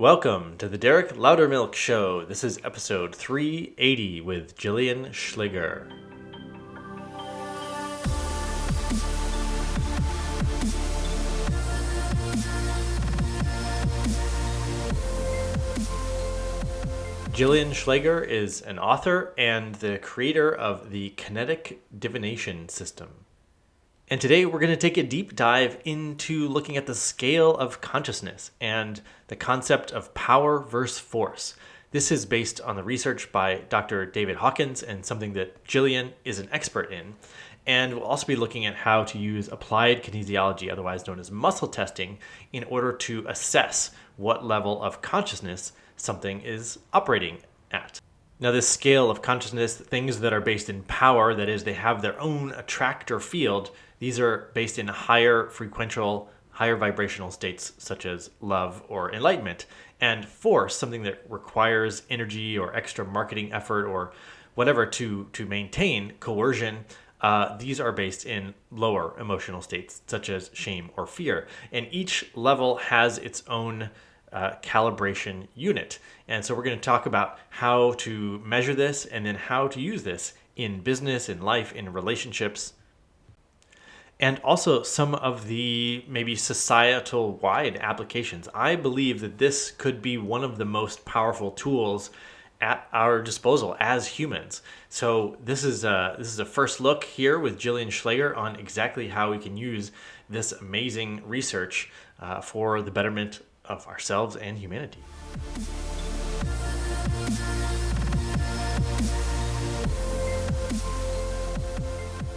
Welcome to the Derek Loudermilk Show. This is episode 380 with Jillian Schleger. Jillian Schleger is an author and the creator of the kinetic divination system. And today we're going to take a deep dive into looking at the scale of consciousness and the concept of power versus force. This is based on the research by Dr. David Hawkins and something that Jillian is an expert in. And we'll also be looking at how to use applied kinesiology, otherwise known as muscle testing, in order to assess what level of consciousness something is operating at. Now, this scale of consciousness, things that are based in power, that is, they have their own attractor field, these are based in higher frequential, higher vibrational states such as love or enlightenment. And force, something that requires energy or extra marketing effort or whatever to maintain, coercion, these are based in lower emotional states such as shame or fear. And each level has its own calibration unit. And so we're going to talk about how to measure this and then how to use this in business, in life, in relationships, and also some of the maybe societal wide applications. I believe that this could be one of the most powerful tools at our disposal as humans. So this is a first look here with Jillian Schleger on exactly how we can use this amazing research for the betterment of ourselves and humanity.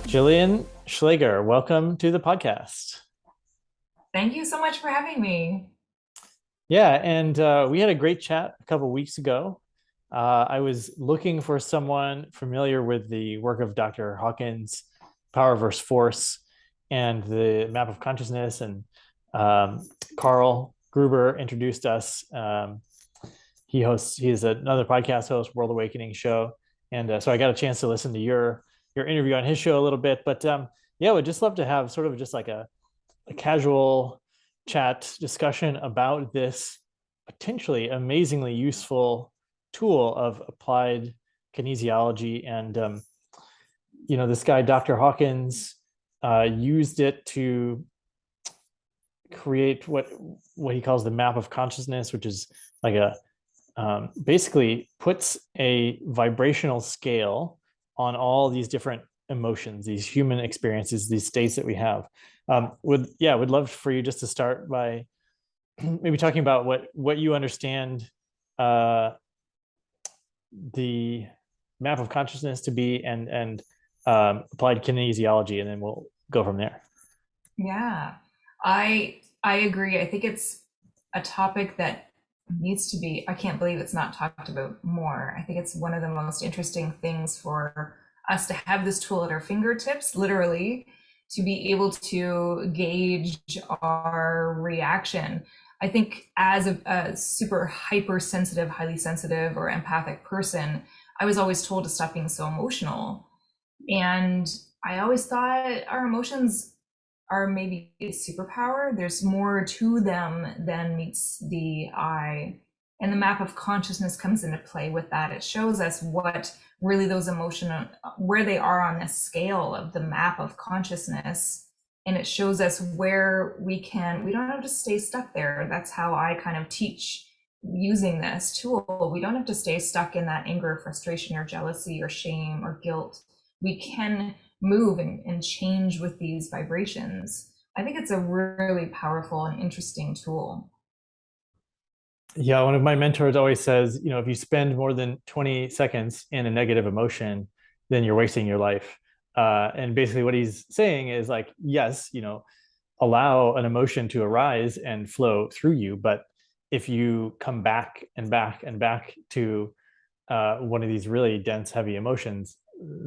Jillian Schleger, welcome to the podcast. Thank you so much for having me. Yeah, and we had a great chat a couple weeks ago. I was looking for someone familiar with the work of Dr. Hawkins, power versus force, and the map of consciousness. And Carl Gruber introduced us. He is another podcast host, World Awakening Show. And so I got a chance to listen to your interview on his show a little bit. But yeah, would just love to have sort of just like a casual chat discussion about this potentially amazingly useful tool of applied kinesiology. And this guy, Dr. Hawkins, used it to create what he calls the map of consciousness, which is like basically puts a vibrational scale on all these different emotions, these human experiences, these states that we have. Would love for you just to start by maybe talking about what you understand the map of consciousness to be, and applied kinesiology, and then we'll go from there. Yeah, I agree. I think it's a topic that needs to be, I can't believe it's not talked about more. I think it's one of the most interesting things for us to have this tool at our fingertips, literally, to be able to gauge our reaction. I think as a super hypersensitive, highly sensitive, or empathic person, I was always told to stop being so emotional. And I always thought our emotions are maybe a superpower. There's more to them than meets the eye. And the map of consciousness comes into play with that. It shows us what really those emotional, where they are on this scale of the map of consciousness. And it shows us where we don't have to stay stuck there. That's how I kind of teach using this tool. We don't have to stay stuck in that anger, frustration, or jealousy, or shame, or guilt. We can move and change with these vibrations. I think it's a really powerful and interesting tool. Yeah, one of my mentors always says, if you spend more than 20 seconds in a negative emotion, then you're wasting your life. And basically what he's saying is like, yes, allow an emotion to arise and flow through you. But if you come back and back and back to one of these really dense, heavy emotions,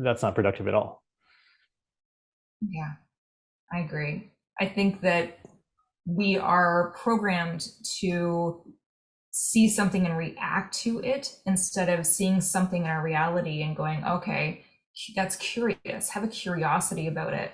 that's not productive at all. Yeah, I agree. I think that we are programmed to see something and react to it instead of seeing something in our reality and going, okay, that's curious, have a curiosity about it,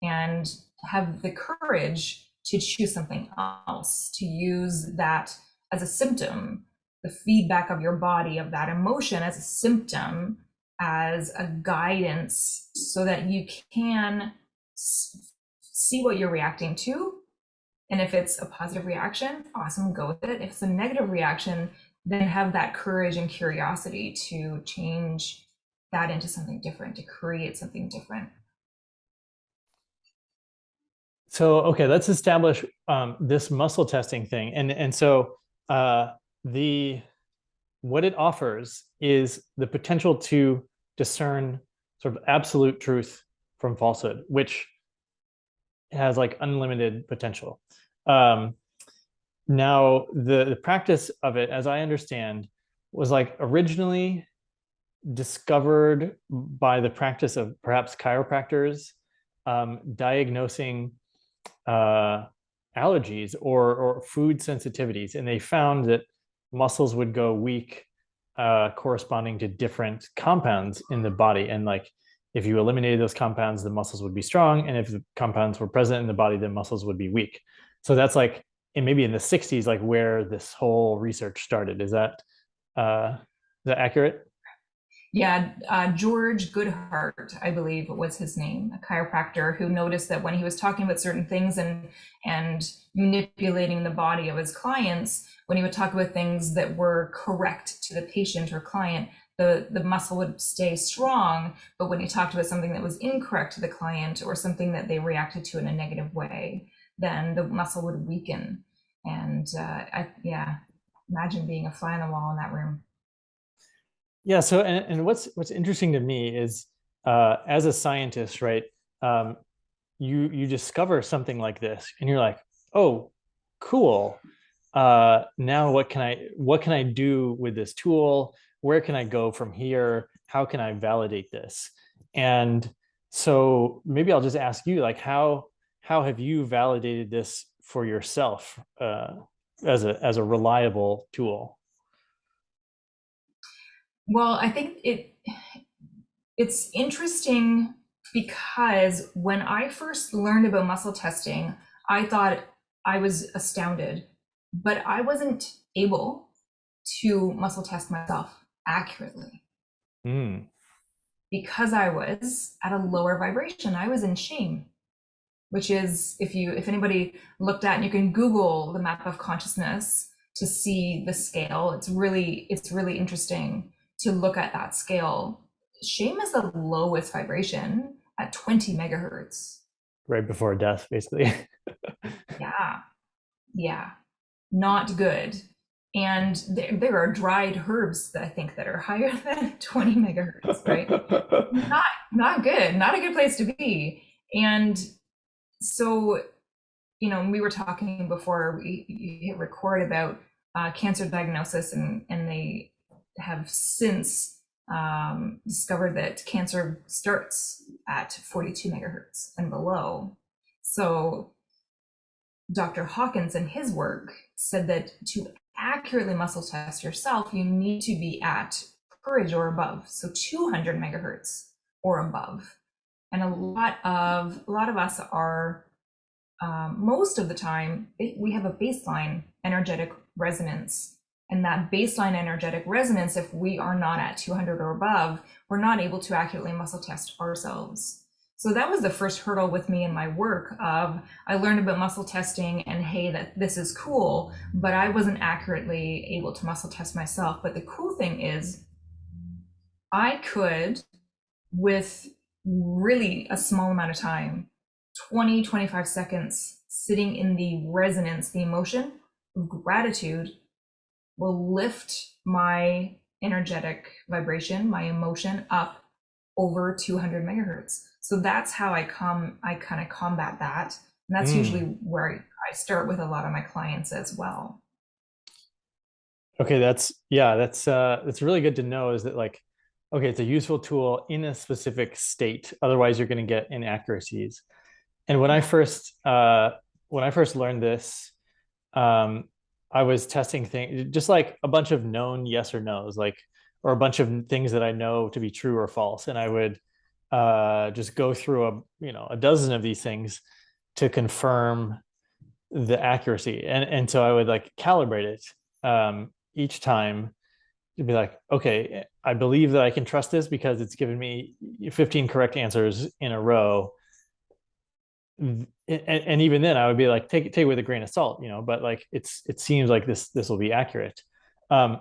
and have the courage to choose something else, to use that as a symptom, the feedback of your body of that emotion as a symptom, as a guidance, so that you can see what you're reacting to. And if it's a positive reaction, awesome, go with it. If it's a negative reaction, then have that courage and curiosity to change that into something different, to create something different. So, okay, let's establish this muscle testing thing. And so the what it offers is the potential to discern sort of absolute truth from falsehood, which has like unlimited potential. Now, the practice of it, as I understand, was like originally discovered by the practice of perhaps chiropractors diagnosing allergies or food sensitivities, and they found that muscles would go weak corresponding to different compounds in the body. And like if you eliminated those compounds, the muscles would be strong, and if the compounds were present in the body, the muscles would be weak. So that's like, and maybe in the 60s, like where this whole research started. Is that accurate? Yeah, George Goodhart, I believe was his name, a chiropractor who noticed that when he was talking about certain things and manipulating the body of his clients, when he would talk about things that were correct to the patient or client, the muscle would stay strong. But when he talked about something that was incorrect to the client or something that they reacted to in a negative way, then the muscle would weaken. And yeah, imagine being a fly on the wall in that room. Yeah. So, and what's interesting to me is, as a scientist, right? You discover something like this, and you're like, oh, cool. Now what can I do with this tool? Where can I go from here? How can I validate this? And so maybe I'll just ask you, like, how have you validated this for yourself as a reliable tool? Well, I think it's interesting because when I first learned about muscle testing, I thought I was astounded, but I wasn't able to muscle test myself accurately Mm. because I was at a lower vibration. I was in shame, which is if anybody looked at, and you can Google the map of consciousness to see the scale. It's really interesting to look at that scale. Shame is the lowest vibration at 20 megahertz. Right before death, basically. Yeah, not good. And there are dried herbs that I think that are higher than 20 megahertz, right? Not good, not a good place to be. And so, we were talking before we hit record about cancer diagnosis, and they have since discovered that cancer starts at 42 megahertz and below. So Dr. Hawkins in his work said that to accurately muscle test yourself, you need to be at courage or above, so 200 megahertz or above. And a lot of us are, most of the time, we have a baseline energetic resonance. And that baseline energetic resonance, if we are not at 200 or above, we're not able to accurately muscle test ourselves. So that was the first hurdle with me in my work of, I learned about muscle testing and hey, that this is cool, but I wasn't accurately able to muscle test myself. But the cool thing is I could, with really a small amount of time, 20, 25 seconds, sitting in the resonance, the emotion of gratitude will lift my energetic vibration, my emotion up over 200 megahertz. So that's how I kind of combat that. And that's usually where I start with a lot of my clients as well. Okay, that's really good to know, is that like, okay, it's a useful tool in a specific state. Otherwise, you're going to get inaccuracies. And when I first learned this, I was testing things, just like a bunch of known yes or no's, like, or a bunch of things that I know to be true or false, and I would just go through a dozen of these things to confirm the accuracy, and so I would like calibrate it. each time to be like, okay, I believe that I can trust this because it's given me 15 correct answers in a row. And even then I would be like, take it with a grain of salt, but like it seems like this will be accurate. um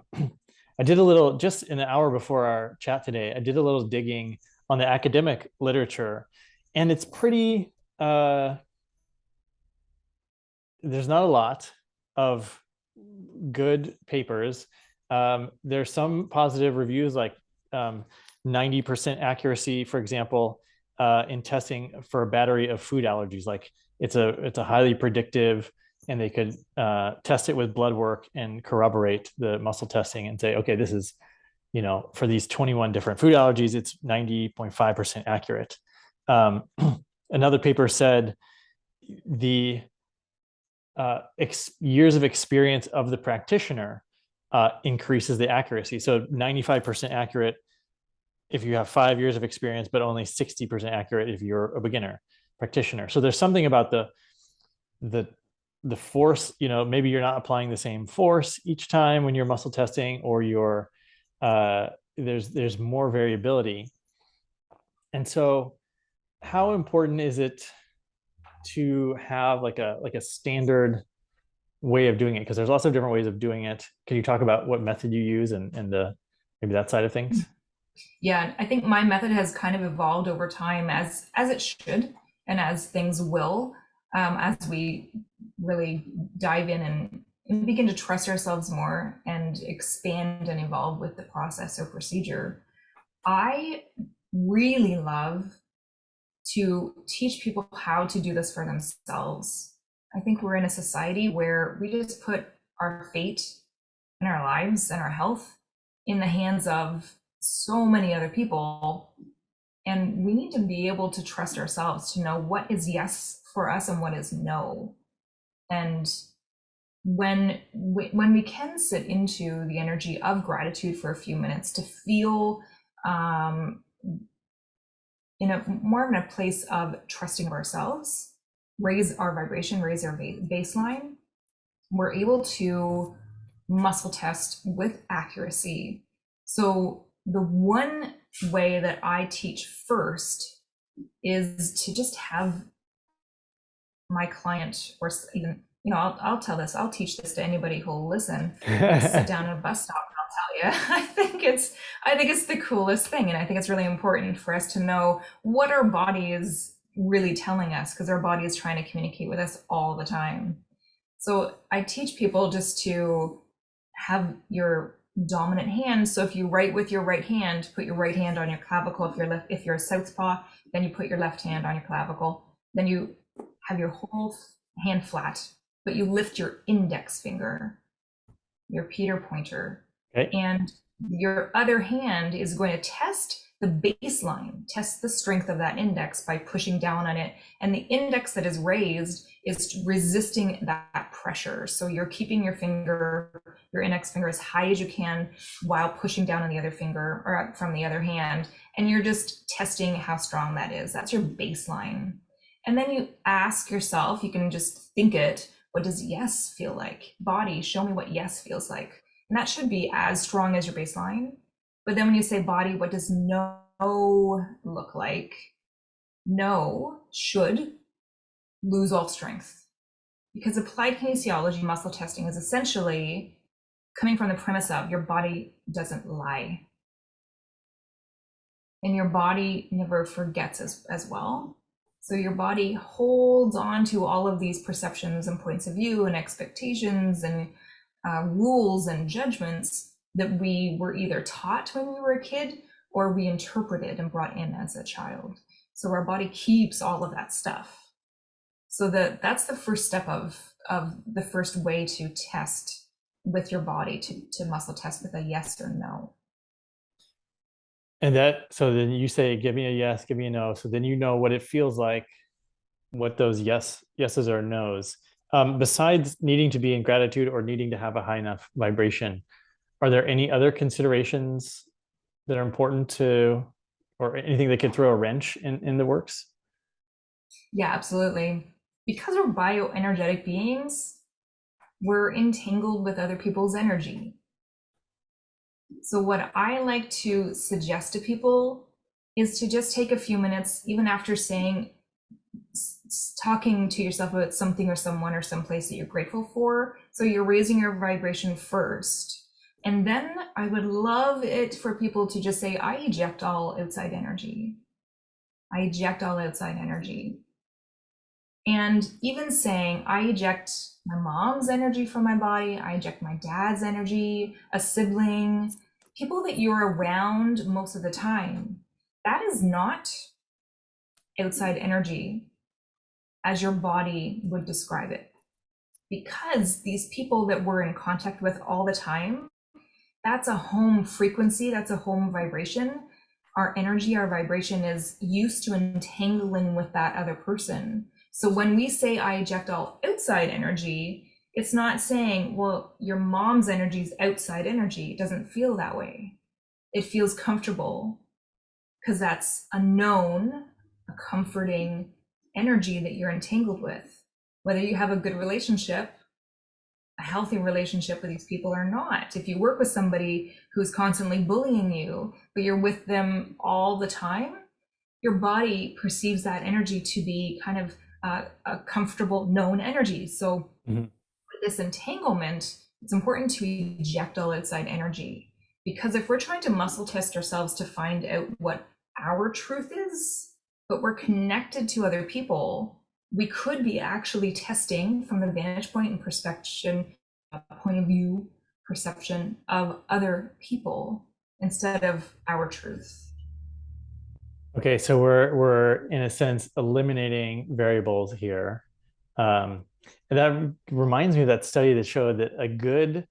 I did a little, just in the hour before our chat today, I did a little digging on the academic literature, and it's pretty there's not a lot of good papers. There's some positive reviews, like 90% accuracy, for example, in testing for a battery of food allergies. Like it's a highly predictive, and they could test it with blood work and corroborate the muscle testing and say, okay, this is, for these 21 different food allergies, it's 90.5% accurate. Another paper said the years of experience of the practitioner increases the accuracy. So 95% accurate if you have 5 years of experience, but only 60% accurate if you're a beginner practitioner. So there's something about the force, maybe you're not applying the same force each time when you're muscle testing, or there's more variability. And so how important is it to have like a standard way of doing it? Because there's lots of different ways of doing it. Can you talk about what method you use and the maybe that side of things? Yeah, I think my method has kind of evolved over time, as it should, and as things will, as we really dive in and begin to trust ourselves more and expand and evolve with the process or procedure. I really love to teach people how to do this for themselves. I think we're in a society where we just put our fate and our lives and our health in the hands of so many other people. And we need to be able to trust ourselves to know what is yes for us and what is no. And when we can sit into the energy of gratitude for a few minutes to feel in a more in a place of trusting ourselves, raise our vibration, raise our baseline, we're able to muscle test with accuracy. So the one way that I teach first is to just have my client, or even, I'll tell this, I'll teach this to anybody who'll listen. Sit down at a bus stop and I'll tell you. I think it's the coolest thing, and I think it's really important for us to know what our body is really telling us, because our body is trying to communicate with us all the time. So I teach people just to have your dominant hand. So if you write with your right hand, put your right hand on your clavicle. If you're a southpaw, then you put your left hand on your clavicle. Then you have your whole hand flat, but you lift your index finger, your Peter pointer, Okay. and your other hand is going to test the baseline, test the strength of that index by pushing down on it. And the index that is raised is resisting that pressure. So you're keeping your index finger as high as you can while pushing down on the other finger, or from the other hand. And you're just testing how strong that is. That's your baseline. And then you ask yourself, you can just think it, what does yes feel like? Body, show me what yes feels like. And that should be as strong as your baseline. But then when you say body, what does no look like? No should lose all strength. Because applied kinesiology muscle testing is essentially coming from the premise of your body doesn't lie. And your body never forgets as well. So your body holds on to all of these perceptions and points of view and expectations and rules and judgments that we were either taught when we were a kid, or we interpreted and brought in as a child. So our body keeps all of that stuff. So that's the first step of the first way to test with your body, to muscle test with a yes or no. And so then you say, give me a yes, give me a no. So then you know what it feels like, what those yeses or nos. Besides needing to be in gratitude or needing to have a high enough vibration, are there any other considerations that are important to, or anything that could throw a wrench in the works? Yeah, absolutely. Because we're bioenergetic beings, we're entangled with other people's energy. So what I like to suggest to people is to just take a few minutes, even after talking to yourself about something or someone or someplace that you're grateful for. So you're raising your vibration first. And then I would love it for people to just say, I eject all outside energy. I eject all outside energy. And even saying, I eject my mom's energy from my body, I eject my dad's energy, a sibling, people that you're around most of the time. That is not outside energy as your body would describe it. Because these people that we're in contact with all the time, that's a home frequency, that's a home vibration. Our energy, our vibration is used to entangling with that other person. So when we say I eject all outside energy, it's not saying, well, your mom's energy is outside energy. It doesn't feel that way. It feels comfortable because that's a known, a comforting energy that you're entangled with. Whether you have a good relationship, a healthy relationship with these people or not. If you work with somebody who's constantly bullying you, but you're with them all the time, your body perceives that energy to be kind of a comfortable, known energy. So with this entanglement, it's important to eject all outside energy. Because if we're trying to muscle test ourselves to find out what our truth is, but we're connected to other people, we could be actually testing from the vantage point and perception, point of view, perception of other people instead of our truth. Okay, so we're in a sense eliminating variables here. And that reminds me of that study that showed that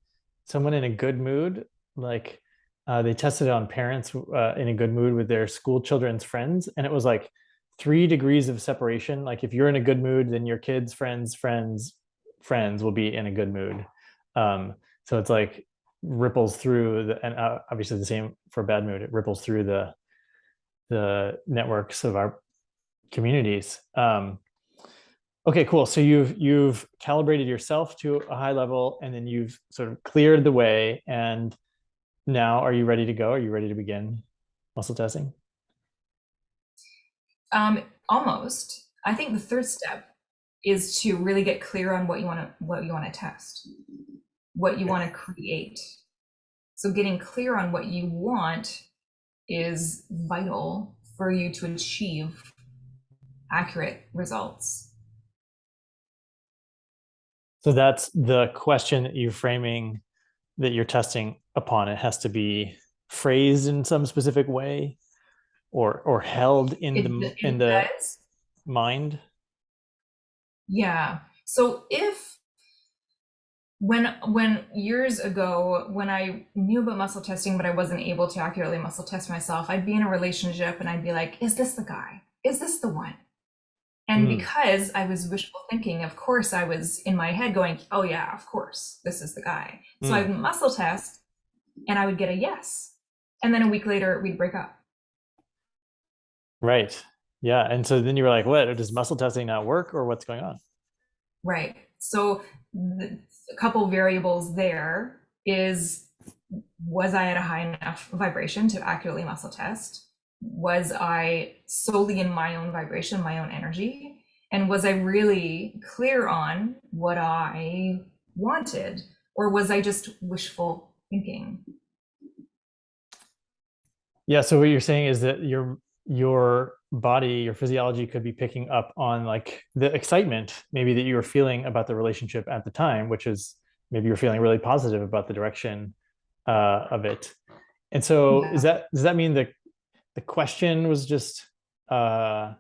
someone in a good mood, like they tested it on parents in a good mood with their school children's friends, and it was like 3 degrees of separation. Like if you're in a good mood, then your kids' friends will be in a good mood. So it's like ripples through and obviously the same for bad mood. It ripples through the networks of our communities. Okay, cool. So you've calibrated yourself to a high level, and then you've sort of cleared the way. And now, are you ready to go? Are you ready to begin muscle testing? Almost. I think the third step is to really get clear on what you want to test, what you want to create. So getting clear on what you want is vital for you to achieve accurate results. So that's the question that you're testing upon. It has to be phrased in some specific way or held in the mind. Yeah. So when years ago, when I knew about muscle testing, but I wasn't able to accurately muscle test myself, I'd be in a relationship and I'd be like, is this the guy? Is this the one? And because I was wishful thinking, of course, I was in my head going, oh yeah, of course, this is the guy. So I would muscle test and I would get a yes. And then a week later, we'd break up. Right. Yeah. And so then you were like, what? Does muscle testing not work or what's going on? Right. So a couple variables there is, was I at a high enough vibration to accurately muscle test? Was I solely in my own vibration, my own energy? And was I really clear on what I wanted? Or was I just wishful thinking? Yeah. So what you're saying is that your body, your physiology could be picking up on like the excitement maybe that you were feeling about the relationship at the time, which is maybe you're feeling really positive about the direction of it. And so Yeah. does that mean that the question was just what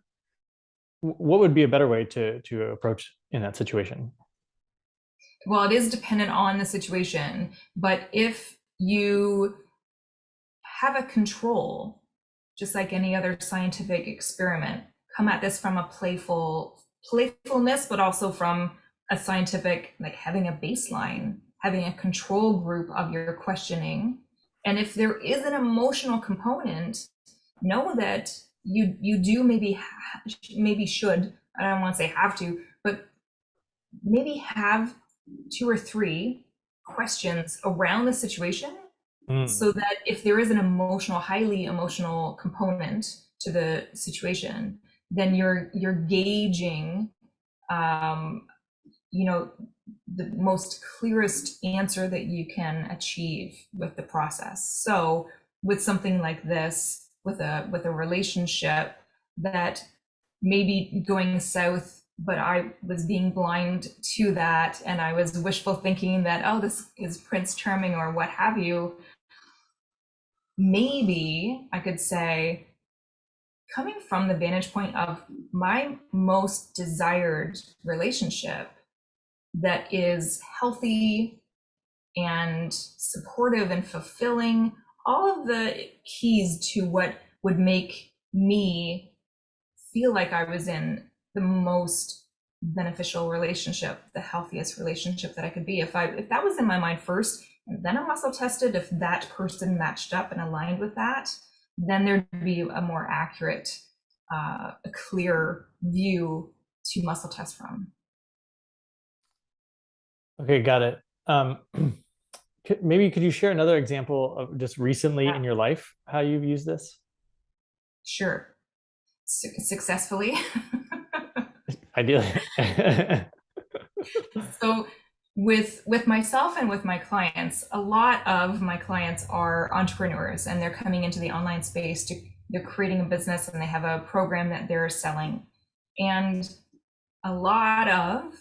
would be a better way to approach in that situation? Well, it is dependent on the situation, but if you have a control, just like any other scientific experiment, come at this from a playfulness, but also from a scientific, like having a baseline, having a control group of your questioning. And if there is an emotional component, know that you do maybe should, I don't want to say have to, but maybe have 2 or 3 questions around the situation, Mm. so that if there is an emotional, highly emotional component to the situation, then you're gauging, you know, the most clearest answer that you can achieve with the process. So with something like this, with a relationship that maybe going south, but I was being blind to that, and I was wishful thinking that, oh, this is Prince Charming or what have you. Maybe I could say, coming from the vantage point of my most desired relationship that is healthy and supportive and fulfilling, all of the keys to what would make me feel like I was in the most beneficial relationship, the healthiest relationship that I could be. If that was in my mind first, and then I muscle tested, if that person matched up and aligned with that, then there'd be a more accurate, a clear view to muscle test from. Okay, got it. Maybe could you share another example of just recently Yeah, in your life how you've used this? sure. Successfully. Ideally. So with myself and with my clients, a lot of my clients are entrepreneurs, and they're coming into the online space to, they're creating a business and they have a program that they're selling. And a lot of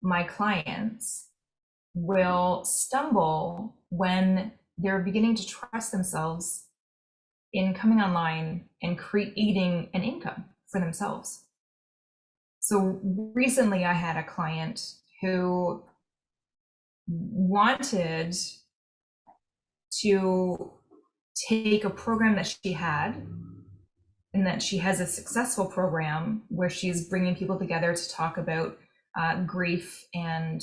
my clients will stumble when they're beginning to trust themselves in coming online and creating an income for themselves. So recently I had a client who wanted to take a program that she had, and that she has a successful program where she's bringing people together to talk about grief and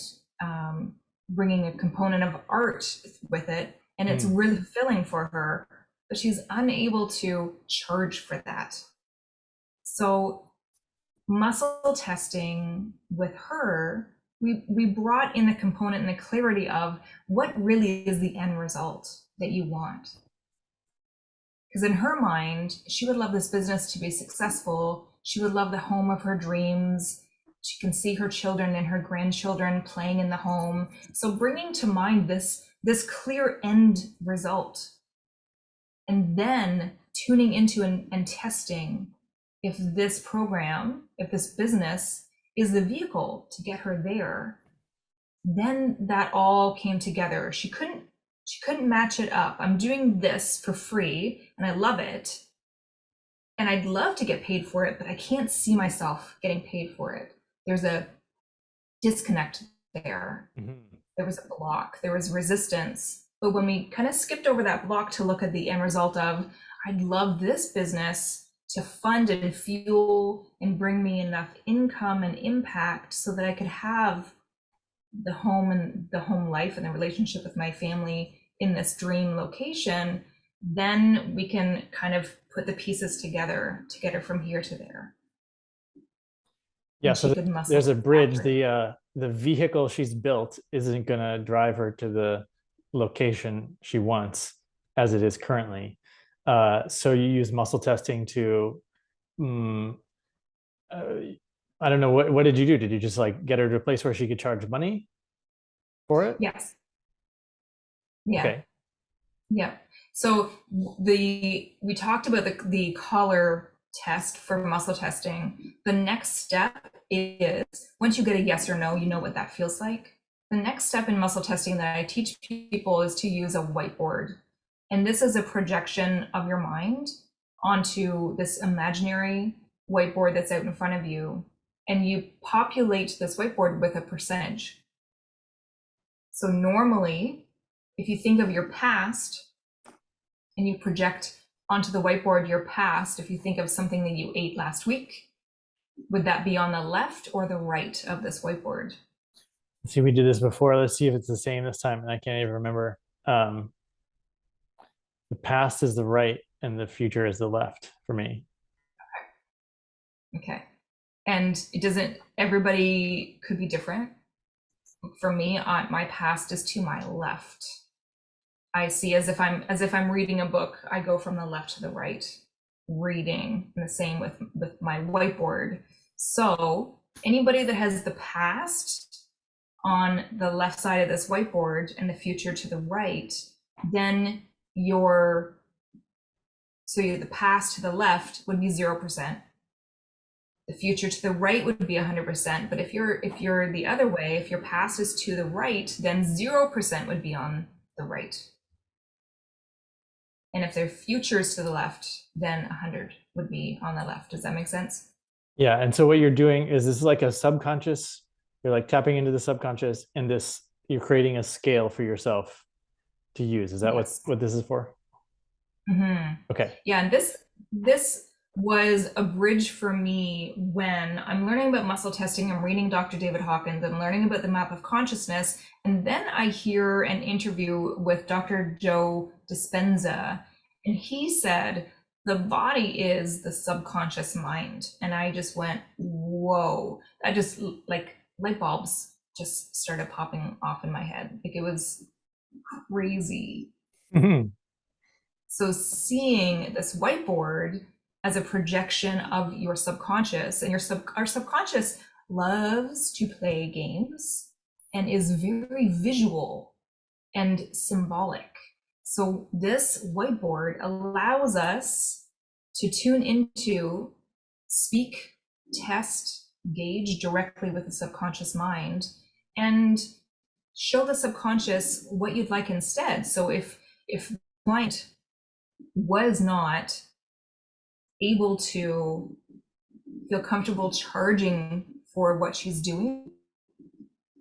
bringing a component of art with it. And it's really fulfilling for her, but she's unable to charge for that. So muscle testing with her, we brought in the component and the clarity of what really is the end result that you want. Because in her mind, she would love this business to be successful. She would love the home of her dreams. She can see her children and her grandchildren playing in the home. So bringing to mind this clear end result, and then tuning into and testing if this program, if this business is the vehicle to get her there, then that all came together. She couldn't match it up. I'm doing this for free and I love it, and I'd love to get paid for it, but I can't see myself getting paid for it. There's a disconnect there. There was a block, there was resistance. But when we kind of skipped over that block to look at the end result of, I'd love this business to fund and fuel and bring me enough income and impact so that I could have the home and the home life and the relationship with my family in this dream location, then we can kind of put the pieces together to get her from here to there. Yeah, And so she could muscle there's a bridge. after it. The vehicle she's built isn't gonna drive her to the location she wants as it is currently. So you use muscle testing to, I don't know, what did you do? Did you just like get her to a place where she could charge money for it? Yes. Yeah. Okay. Yeah. So we talked about the collar test for muscle testing. The next step is, once you get a yes or no, you know what that feels like. The next step in muscle testing that I teach people is to use a whiteboard. And this is a projection of your mind onto this imaginary whiteboard that's out in front of you. And you populate this whiteboard with a percentage. So normally, if you think of your past and you project onto the whiteboard your past, if you think of something that you ate last week, would that be on the left or the right of this whiteboard? See, we did this before. Let's see if it's the same this time. And I can't even remember. The past is the right and the future is the left for me. Okay. And it doesn't, everybody could be different. for me, my past is to my left. I see as if I'm reading a book, I go from the left to the right, reading, and the same with my whiteboard. So anybody that has the past on the left side of this whiteboard and the future to the right, then the past to the left would be 0%. The future to the right would be 100%. But if you're the other way, if your past is to the right, then 0% would be on the right. And if their future is to the left, then 100 would be on the left. Does that make sense? Yeah. And so what you're doing is this is like a subconscious, you're like tapping into the subconscious, and you're creating a scale for yourself to use. Is that Yes. what this is for? Mm-hmm. Okay. Yeah, and this was a bridge for me when I'm learning about muscle testing. I'm reading Dr. David Hawkins and learning about the map of consciousness, and then I hear an interview with Dr. Joe Dispenza, and he said the body is the subconscious mind, and I just went, whoa! I just, like, light bulbs just started popping off in my head. Like, it was crazy. Mhm. So seeing this whiteboard as a projection of your subconscious, and our subconscious loves to play games and is very visual and symbolic. So this whiteboard allows us to tune into, speak, test, gauge directly with the subconscious mind, and show the subconscious what you'd like instead. So if the client was not able to feel comfortable charging for what she's doing,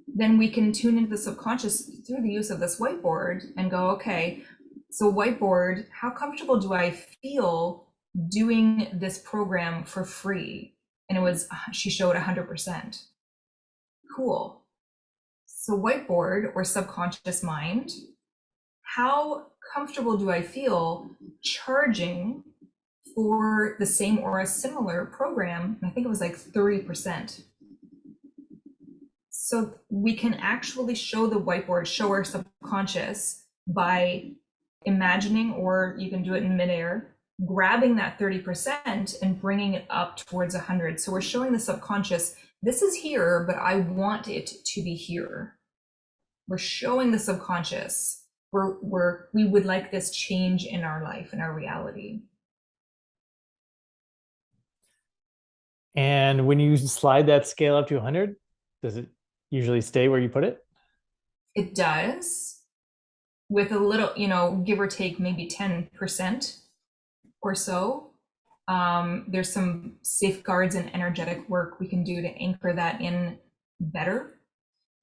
then we can tune into the subconscious through the use of this whiteboard and go, okay, so whiteboard, how comfortable do I feel doing this program for free? And she showed 100%. Cool. So whiteboard, or subconscious mind, how comfortable do I feel charging for the same or a similar program? I think it was like 30%. So we can actually show the whiteboard, show our subconscious by imagining, or you can do it in midair, grabbing that 30% and bringing it up towards 100. So we're showing the subconscious, this is here, but I want it to be here. We're showing the subconscious we would like this change in our life, in our reality. And when you slide that scale up to 100, does it usually stay where you put it? It does, with a little, give or take maybe 10% or so. There's some safeguards and energetic work we can do to anchor that in better.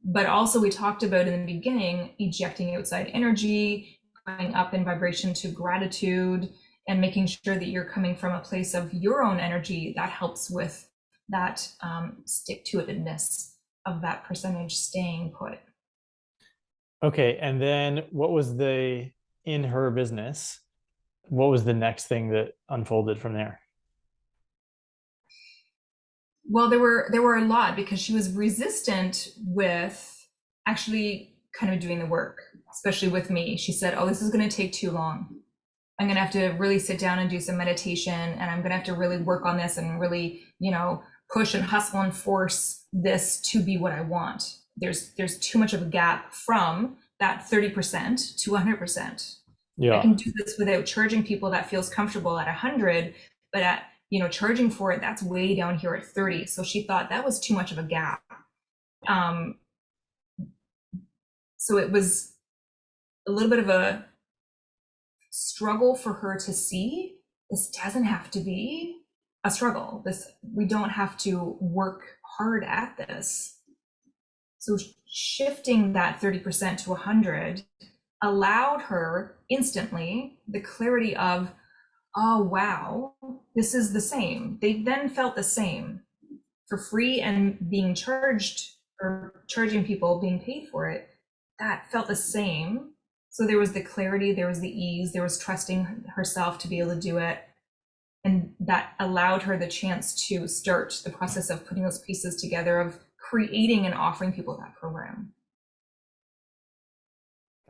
But also, we talked about in the beginning, ejecting outside energy, going up in vibration to gratitude, and making sure that you're coming from a place of your own energy. That helps with that stick-to-itiveness of that percentage staying put. Okay, and then what was in her business? What was the next thing that unfolded from there? Well, there were a lot, because she was resistant with actually kind of doing the work, especially with me. She said, oh, this is going to take too long. I'm going to have to really sit down and do some meditation, and I'm going to have to really work on this and really, push and hustle and force this to be what I want. There's too much of a gap from that 30% to 100%. Yeah. I can do this without charging people. That feels comfortable at 100, but at charging for it, that's way down here at 30. So she thought that was too much of a gap. So it was a little bit of a struggle for her to see this doesn't have to be a struggle. We don't have to work hard at this. So shifting that 30% to 100 allowed her instantly the clarity of, oh, wow, this is the same. They then felt the same for free, and being charged, or charging people, being paid for it, that felt the same. So there was the clarity, there was the ease, there was trusting herself to be able to do it. And that allowed her the chance to start the process of putting those pieces together, of creating and offering people that program.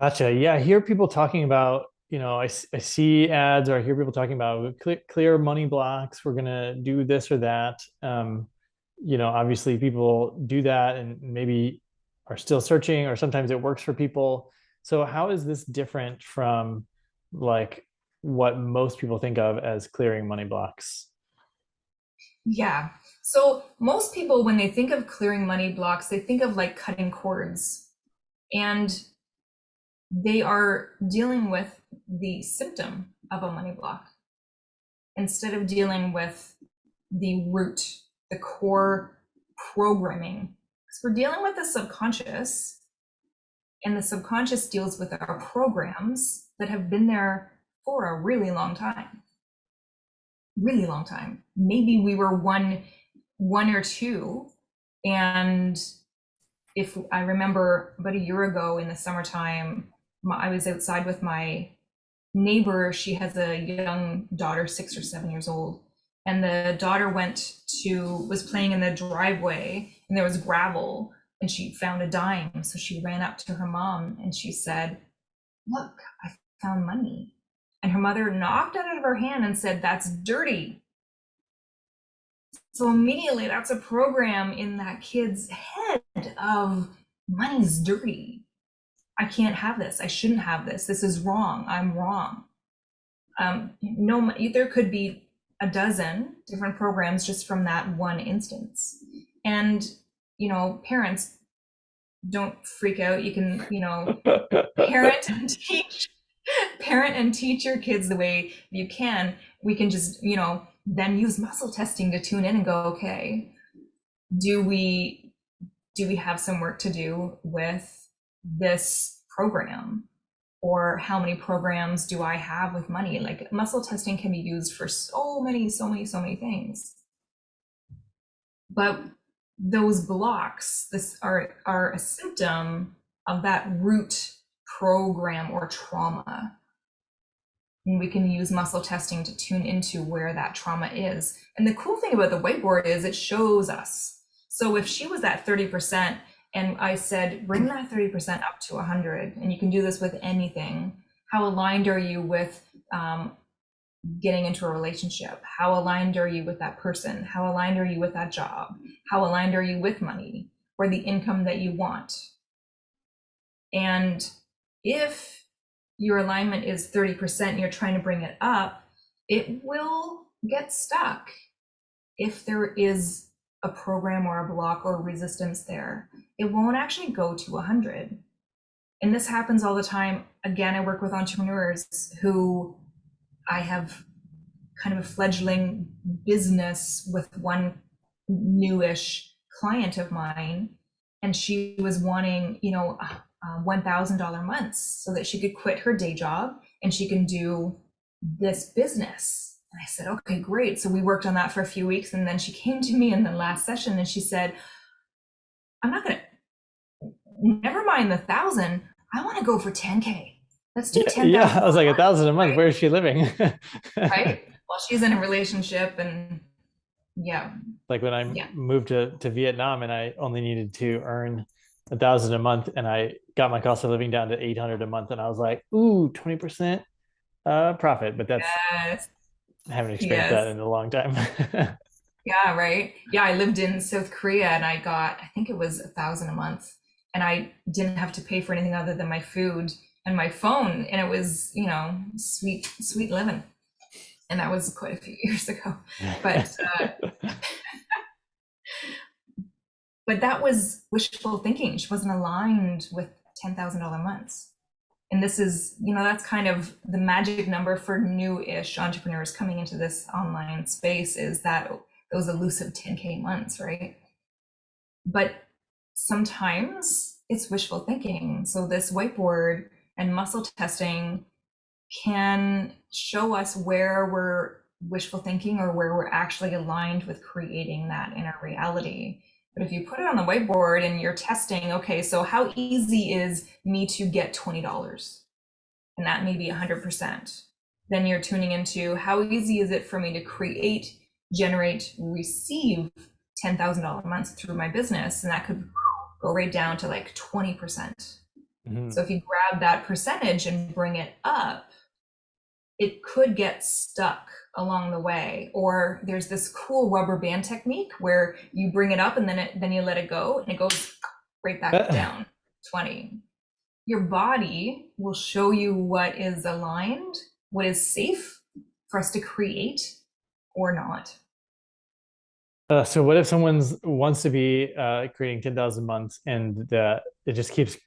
Gotcha. Yeah, I hear people talking about, I see ads or I hear people talking about clear money blocks. We're gonna do this or that. Obviously people do that and maybe are still searching, or sometimes it works for people. So how is this different from like what most people think of as clearing money blocks? Yeah. So most people, when they think of clearing money blocks, they think of like cutting cords, and they are dealing with the symptom of a money block instead of dealing with the root, the core programming. Because we're dealing with the subconscious, and the subconscious deals with our programs that have been there for a really long time. Really long time. Maybe we were one or two, and if I remember about a year ago in the summertime, I was outside with my neighbor. She has a young daughter, 6 or 7 years old, and the daughter was playing in the driveway, and there was gravel, and she found a dime. So she ran up to her mom and she said, "Look, I found money." And her mother knocked it out of her hand and said, "That's dirty." So immediately that's a program in that kid's head of money's dirty. I can't have this. I shouldn't have this. This is wrong. I'm wrong. No, there could be a dozen different programs just from that one instance. And, parents, don't freak out. You can, parent and teach, parent and teach your kids the way you can. We can just, then use muscle testing to tune in and go, okay, do we have some work to do with this program? Or how many programs do I have with money? Like, muscle testing can be used for so many things. But those blocks, are a symptom of that root program or trauma. And we can use muscle testing to tune into where that trauma is. And the cool thing about the whiteboard is it shows us. So if she was at 30%, and I said, bring that 30% up to 100, and you can do this with anything. How aligned are you with getting into a relationship? How aligned are you with that person? How aligned are you with that job? How aligned are you with money or the income that you want? And if your alignment is 30% and you're trying to bring it up, it will get stuck if there is a program or a block or resistance there. It won't actually go to 100. And this happens all the time. Again, I work with entrepreneurs who I have kind of a fledgling business with one newish client of mine, and she was wanting, $1,000 months so that she could quit her day job and she can do this business. And I said, okay, great. So we worked on that for a few weeks, and then she came to me in the last session and she said, never mind the 1,000. I want to go for 10K. Let's do 10,000. Yeah, I was like, 1,000 a month. Right? Where is she living? Right? Well, she's in a relationship, and yeah. Like when I moved to Vietnam and I only needed to earn 1,000 a month, and I got my cost of living down to 800 a month, and I was like, ooh, 20% profit. But that's, Yes. I haven't experienced that in a long time. Yeah, right. Yeah, I lived in South Korea and I got, I think it was 1,000 a month, and I didn't have to pay for anything other than my food and my phone, and it was, sweet living. And that was quite a few years ago. But but that was wishful thinking. She wasn't aligned with $10,000 months. And this is, that's kind of the magic number for new-ish entrepreneurs coming into this online space, is that those elusive 10K months, right? But sometimes it's wishful thinking. So this whiteboard and muscle testing can show us where we're wishful thinking or where we're actually aligned with creating that in our reality. But if you put it on the whiteboard and you're testing, okay, so how easy is me to get $20? And that may be 100%. Then you're tuning into how easy is it for me to create, generate, receive $10,000 a month through my business? And that could go right down to like 20%. Mhm. So if you grab that percentage and bring it up, it could get stuck along the way. Or there's this cool rubber band technique where you bring it up and then you let it go and it goes right back down 20. Your body will show you what is aligned, what is safe for us to create or not. So what if someone's wants to be creating 10,000 months and it just keeps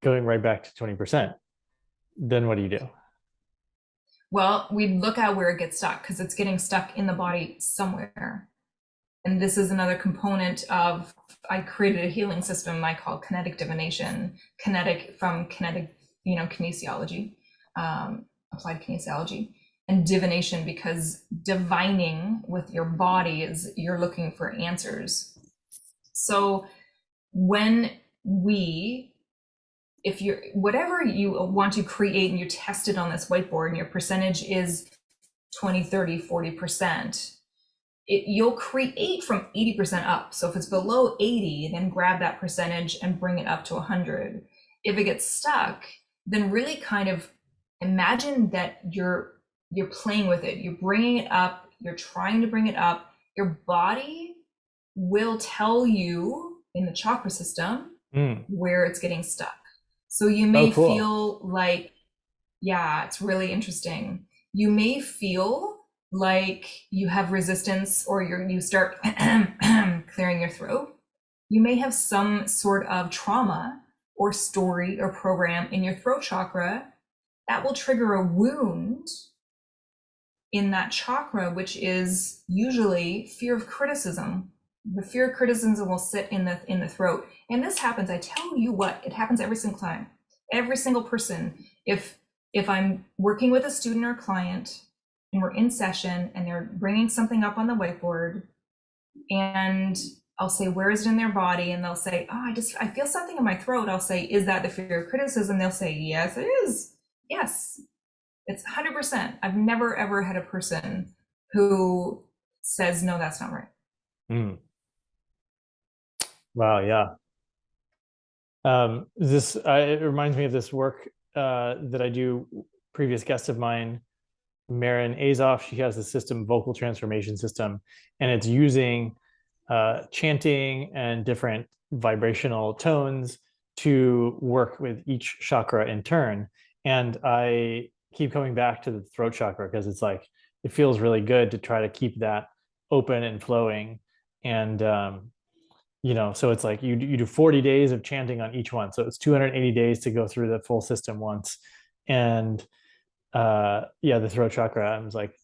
going right back to 20%? Then what do you do? Well, we look at where it gets stuck because it's getting stuck in the body somewhere. And this is another component of, I created a healing system I call kinetic divination, kinetic from kinetic, kinesiology, applied kinesiology, and divination because divining with your body is you're looking for answers. So when if you're, whatever you want to create and you test it on this whiteboard and your percentage is 20, 30, 40%, you'll create from 80% up. So if it's below 80, then grab that percentage and bring it up to 100. If it gets stuck, then really kind of imagine that you're playing with it. You're bringing it up. You're trying to bring it up. Your body will tell you in the chakra system where it's getting stuck. So you may cool. feel like, yeah, it's really interesting. You may feel like you have resistance or you start clearing your throat. You may have some sort of trauma or story or program in your throat chakra that will trigger a wound in that chakra, which is usually fear of criticism. The fear of criticism will sit in the throat. And this happens, I tell you what, it happens every single time. Every single person. If I'm working with a student or client and we're in session and they're bringing something up on the whiteboard and I'll say, where is it in their body? And they'll say, oh, I feel something in my throat. I'll say, is that the fear of criticism? They'll say, yes, it is. Yes, it's 100%. I've never, ever had a person who says, no, that's not right. Wow, yeah. It reminds me of this work that I do. Previous guest of mine, Marin Azoff, she has the system, vocal transformation system, and it's using chanting and different vibrational tones to work with each chakra in turn. And I keep coming back to the throat chakra because it's like, it feels really good to try to keep that open and flowing. And, so it's like you do 40 days of chanting on each one. So it's 280 days to go through the full system once. And yeah, the throat chakra, I was like,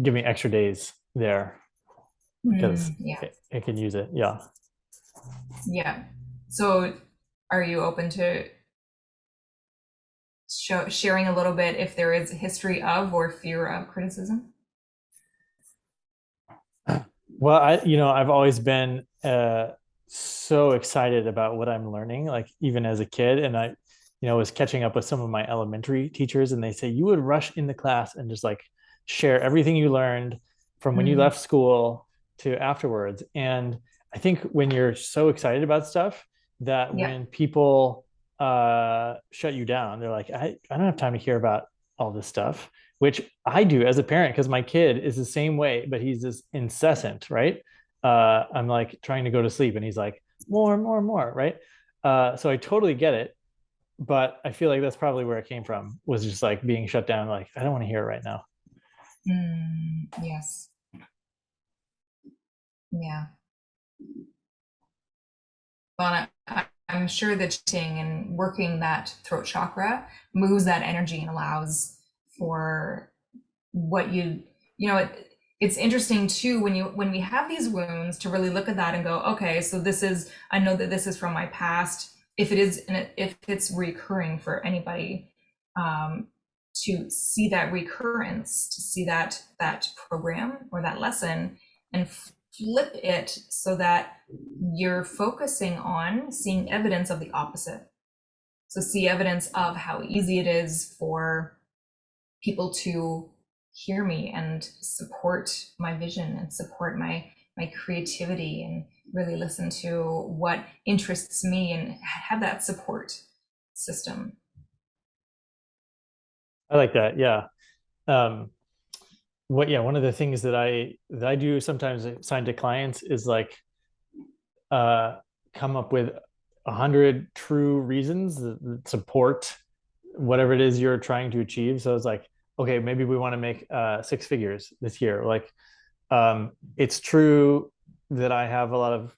give me extra days there because Yeah. it can use it. Yeah. Yeah. So are you open to sharing a little bit if there is a history of or fear of criticism? Well, I've always been so excited about what I'm learning, like even as a kid. And I, was catching up with some of my elementary teachers, and they say you would rush into class and just like share everything you learned from when you left school to afterwards. And I think when you're so excited about stuff that when people shut you down, they're like, I don't have time to hear about all this stuff, which I do as a parent because my kid is the same way, but he's this incessant, right? I'm like trying to go to sleep and he's like, more, more, more, right? So I totally get it, but I feel like that's probably where it came from, was just like being shut down. Like, I don't want to hear it right now. Yes. Yeah. Well, I'm sure that chanting and working that throat chakra moves that energy and allows for what it's interesting too when we have these wounds to really look at that and go, okay, so I know that this is from my past. If it's recurring for anybody, to see that recurrence, to see that program or that lesson and flip it so that you're focusing on seeing evidence of the opposite. So see evidence of how easy it is for people to hear me and support my vision and support my creativity and really listen to what interests me and have that support. system. I like that. Yeah. Um, one of the things that I do sometimes assign to clients is like uh come up with 100 true reasons that support whatever it is you're trying to achieve. So it's like, okay, maybe we want to make 6 figures this year. Like, it's true that I have a lot of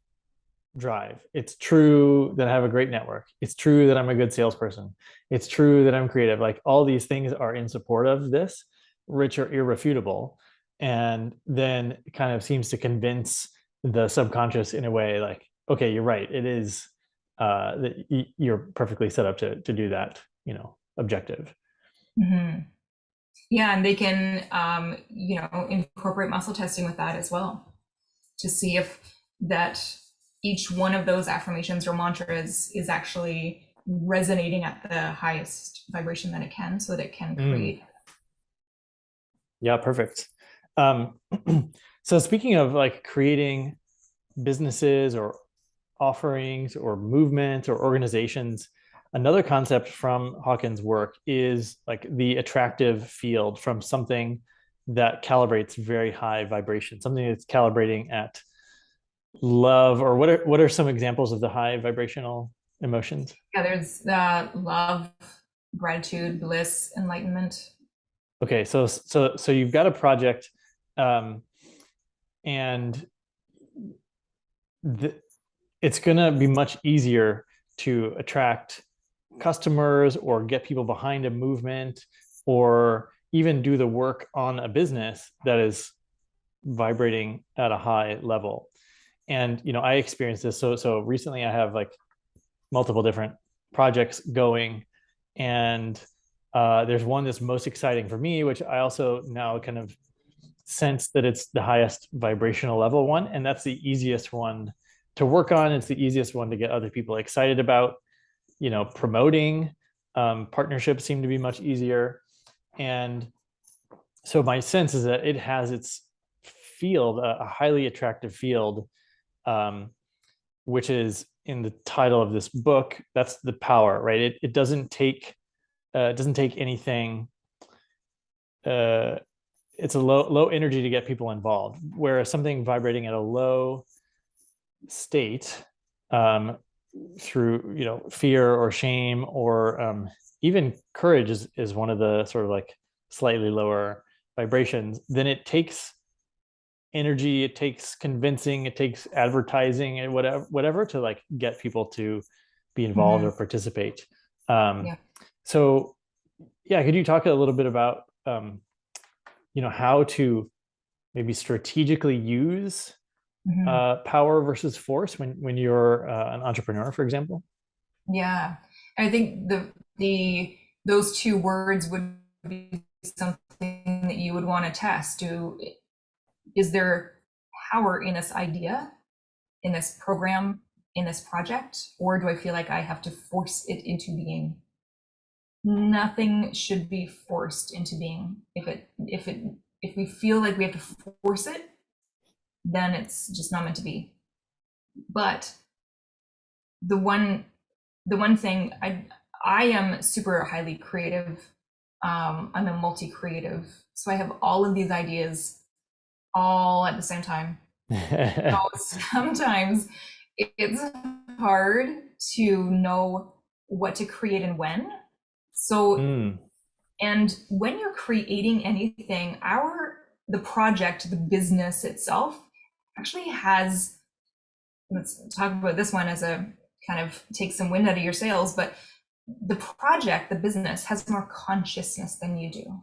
drive. It's true that I have a great network. It's true that I'm a good salesperson. It's true that I'm creative. Like all these things are in support of this, which are irrefutable. And then it kind of seems to convince the subconscious in a way like, okay, you're right. It is that you're perfectly set up to do that, objective. Mm-hmm. Yeah, and they can, incorporate muscle testing with that as well to see if that each one of those affirmations or mantras is actually resonating at the highest vibration that it can, so that it can create. Yeah, perfect. Um, so speaking of like creating businesses or offerings or movements or organizations, another concept from Hawkins' work is like the attractive field from something that calibrates very high vibration, something that's calibrating at love, or what are some examples of the high vibrational emotions? Yeah, there's love, gratitude, bliss, enlightenment. Okay, so you've got a project, and it's going to be much easier to attract customers or get people behind a movement or even do the work on a business that is vibrating at a high level. And I experienced this. So recently I have like multiple different projects going, and there's one that's most exciting for me, which I also now kind of sense that it's the highest vibrational level one, and that's the easiest one to work on. It's the easiest one to get other people excited about. Promoting partnerships seem to be much easier. And so my sense is that it has its field, a highly attractive field, which is in the title of this book. That's the power, right? It doesn't take anything. It's a low energy to get people involved, whereas something vibrating at a low state, through fear or shame or even courage is one of the sort of like slightly lower vibrations, then it takes energy, it takes convincing, it takes advertising and whatever to like get people to be involved or participate. Yeah. So yeah, could you talk a little bit about how to maybe strategically use power versus force when you're an entrepreneur, for example? Yeah, I think those two words would be something that you would want to test. Is there power in this idea, in this program, in this project, or do I feel like I have to force it into being? Nothing should be forced into being. If we feel like we have to force it, then it's just not meant to be. But the one thing, I am super highly creative. I'm a multi-creative, so I have all of these ideas all at the same time. So sometimes it's hard to know what to create and when. So and when you're creating anything, the project, the business itself actually has, let's talk about this one as a kind of take some wind out of your sails, but the project, the business, has more consciousness than you do.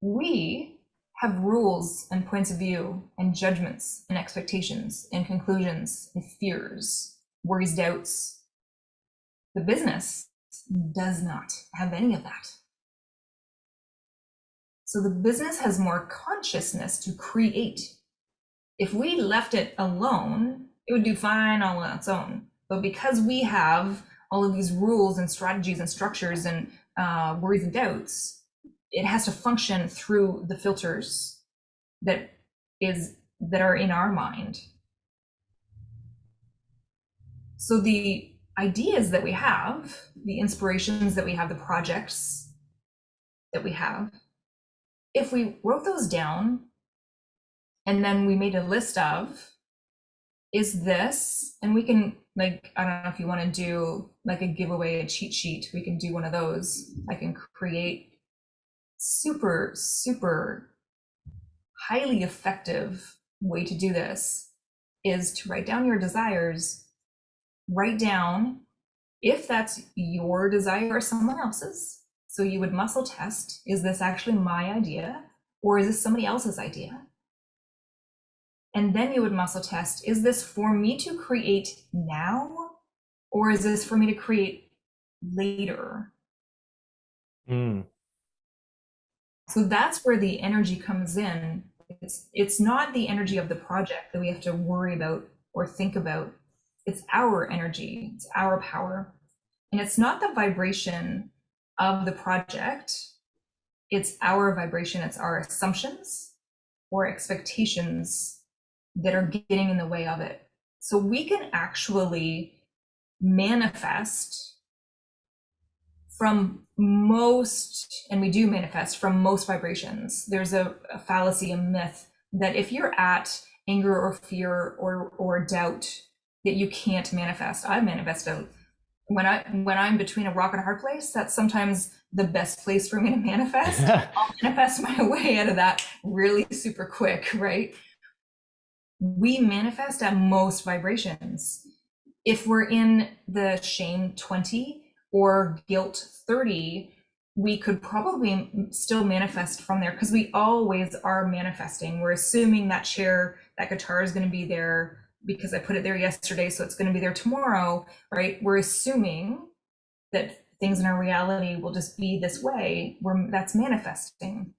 We have rules and points of view and judgments and expectations and conclusions and fears, worries, doubts. The business does not have any of that. So the business has more consciousness to create. If we left it alone, it would do fine all on its own. But because we have all of these rules and strategies and structures and worries and doubts, it has to function through the filters that are in our mind. So the ideas that we have, the inspirations that we have, the projects that we have, if we wrote those down and then we made a list of, is this, and we can, like, I don't know if you want to do like a giveaway, a cheat sheet, we can do one of those. I can create super highly effective way to do this is to write down your desires, write down if that's your desire or someone else's. So you would muscle test, is this actually my idea or is this somebody else's idea? And then you would muscle test, is this for me to create now or is this for me to create later? Mm. So that's where the energy comes in. It's not the energy of the project that we have to worry about or think about. It's our energy, it's our power. And it's not the vibration of the project, it's our vibration, it's our assumptions or expectations that are getting in the way of it. So we can actually manifest from most, and we do manifest from most vibrations. There's a fallacy, a myth that if you're at anger or fear or doubt, that you can't manifest. I manifest when I'm between a rock and a hard place. That's sometimes the best place for me to manifest. I'll manifest my way out of that really super quick, right? We manifest at most vibrations. If we're in the shame 20 or guilt 30, we could probably still manifest from there because we always are manifesting. We're assuming that chair, that guitar is going to be there because I put it there yesterday, so it's going to be there tomorrow, right? We're assuming that things in our reality will just be this way. That's manifesting.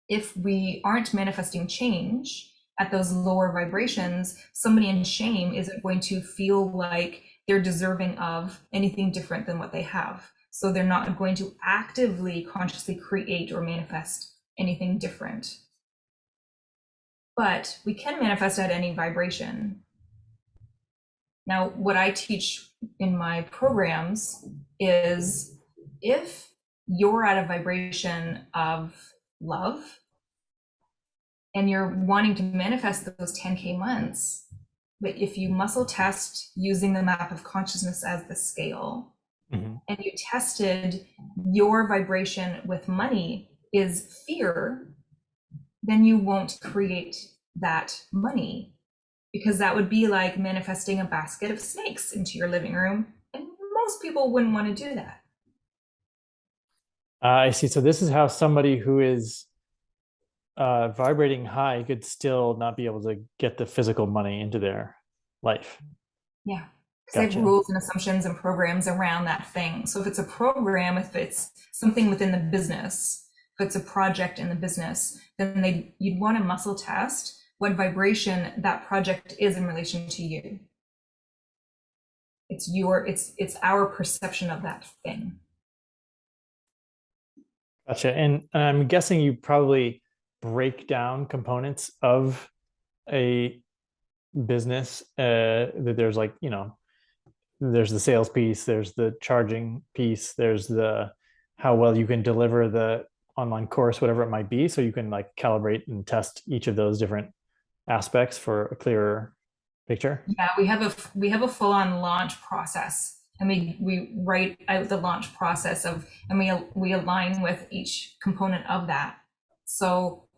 If we aren't manifesting change at those lower vibrations, somebody in shame isn't going to feel like they're deserving of anything different than what they have. So they're not going to actively, consciously create or manifest anything different. But we can manifest at any vibration. Now, what I teach in my programs is if you're at a vibration of love and you're wanting to manifest those 10K months, but if you muscle test using the map of consciousness as the scale, and you tested your vibration with money is fear, then you won't create that money, because that would be like manifesting a basket of snakes into your living room, and most people wouldn't want to do that. I see. So this is how somebody who is vibrating high could still not be able to get the physical money into their life. Yeah, because they have rules and assumptions and programs around that thing. So if it's a program, if it's something within the business, if it's a project in the business, then you'd want to muscle test what vibration that project is in relation to you. It's our perception of that thing. Gotcha. And I'm guessing you probably break down components of a business that there's like, there's the sales piece, there's the charging piece, there's the how well you can deliver the online course, whatever it might be. So you can like calibrate and test each of those different aspects for a clearer picture. Yeah, we have a full-on launch process. I mean, we write out the launch process and we align with each component of that. So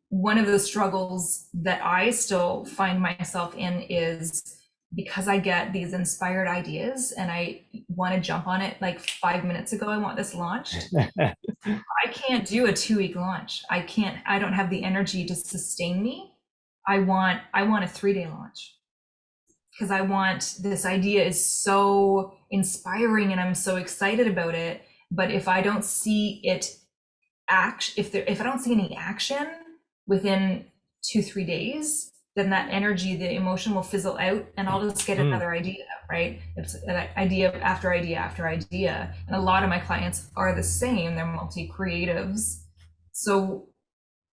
one of the struggles that I still find myself in is because I get these inspired ideas and I want to jump on it like 5 minutes ago, I want this launched. I can't do a 2-week launch. I don't have the energy to sustain me. I want a 3-day launch because I want, this idea is so inspiring and I'm so excited about it. But if I don't see it if I don't see any action within 2-3 days, then that energy, the emotion will fizzle out and I'll just get another idea, right? It's an idea after idea after idea. And a lot of my clients are the same, they're multi-creatives. So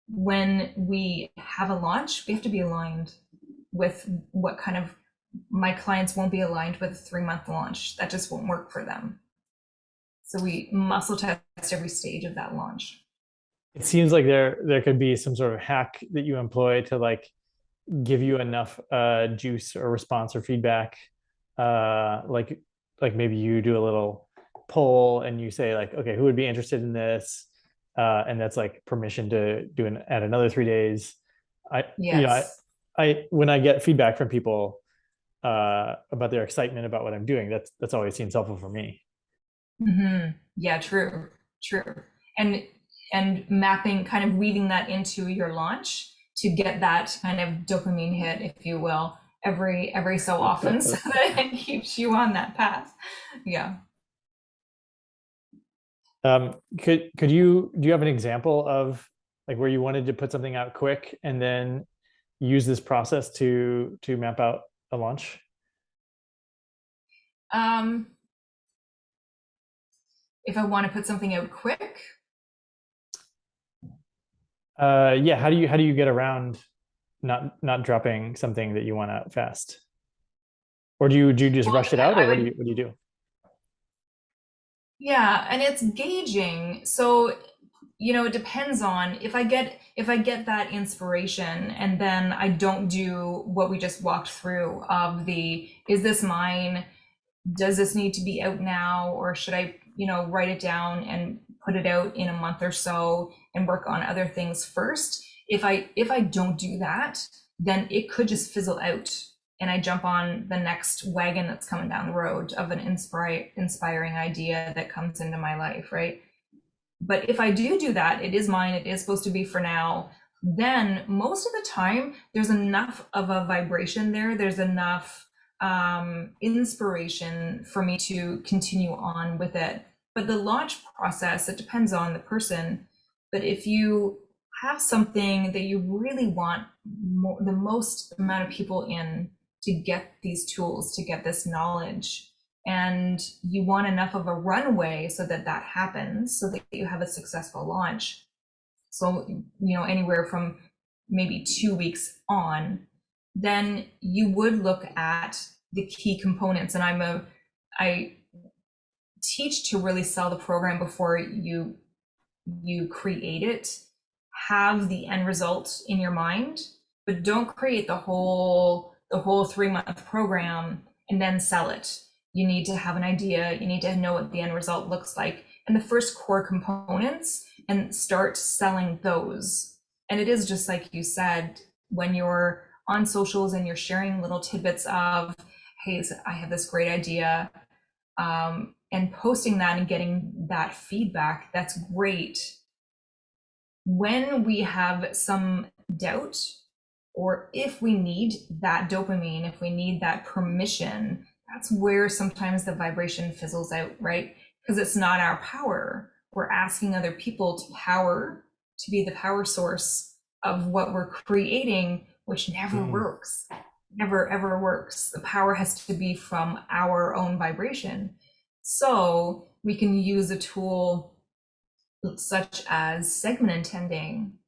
when we have a launch, we have to be aligned with what kind of my clients won't be aligned with a 3-month launch. That just won't work for them. So we muscle test every stage of that launch. It seems like there could be some sort of hack that you employ to like give you enough juice or response or feedback. Like maybe you do a little poll and you say like, okay, who would be interested in this? And that's like permission to do an add another 3 days. I you know Yes. I when I get feedback from people about their excitement about what I'm doing, that's always seems helpful for me. Yeah, true. And mapping, kind of weaving that into your launch to get that kind of dopamine hit, if you will, every so often, so that it keeps you on that path. Yeah. Could you do you have an example of like where you wanted to put something out quick and then use this process to map out a launch? Um, if I want to put something out quick, Yeah, how do you get around not dropping something that you want out fast? Or do you just well, rush it out, or I what do would, you do? yeah, and it's gauging. So, it depends on if I get that inspiration and then I don't do what we just walked through of the, is this mine? Does this need to be out now, or should I, write it down and put it out in a month or so and work on other things first? If I don't do that, then it could just fizzle out and I jump on the next wagon that's coming down the road of an inspiring idea that comes into my life, right? But if I do that, it is mine, it is supposed to be for now, then most of the time there's enough of a vibration there, there's enough inspiration for me to continue on with it. But the launch process, it depends on the person. But if you have something that you really want the most amount of people in to get these tools, to get this knowledge, and you want enough of a runway so that that happens, so that you have a successful launch, so anywhere from maybe 2 weeks on, then you would look at the key components. And I teach to really sell the program before you create it. Have the end result in your mind, but don't create the whole 3-month program and then sell it. You need to have an idea, you need to know what the end result looks like and the first core components, and start selling those. And it is just like you said, when you're on socials and you're sharing little tidbits of, hey, I have this great idea, and posting that and getting that feedback, that's great. When we have some doubt, or if we need that dopamine, if we need that permission, that's where sometimes the vibration fizzles out, right? Because it's not our power. We're asking other people to be the power source of what we're creating, which never works, never ever works. The power has to be from our own vibration. So we can use a tool such as segment intending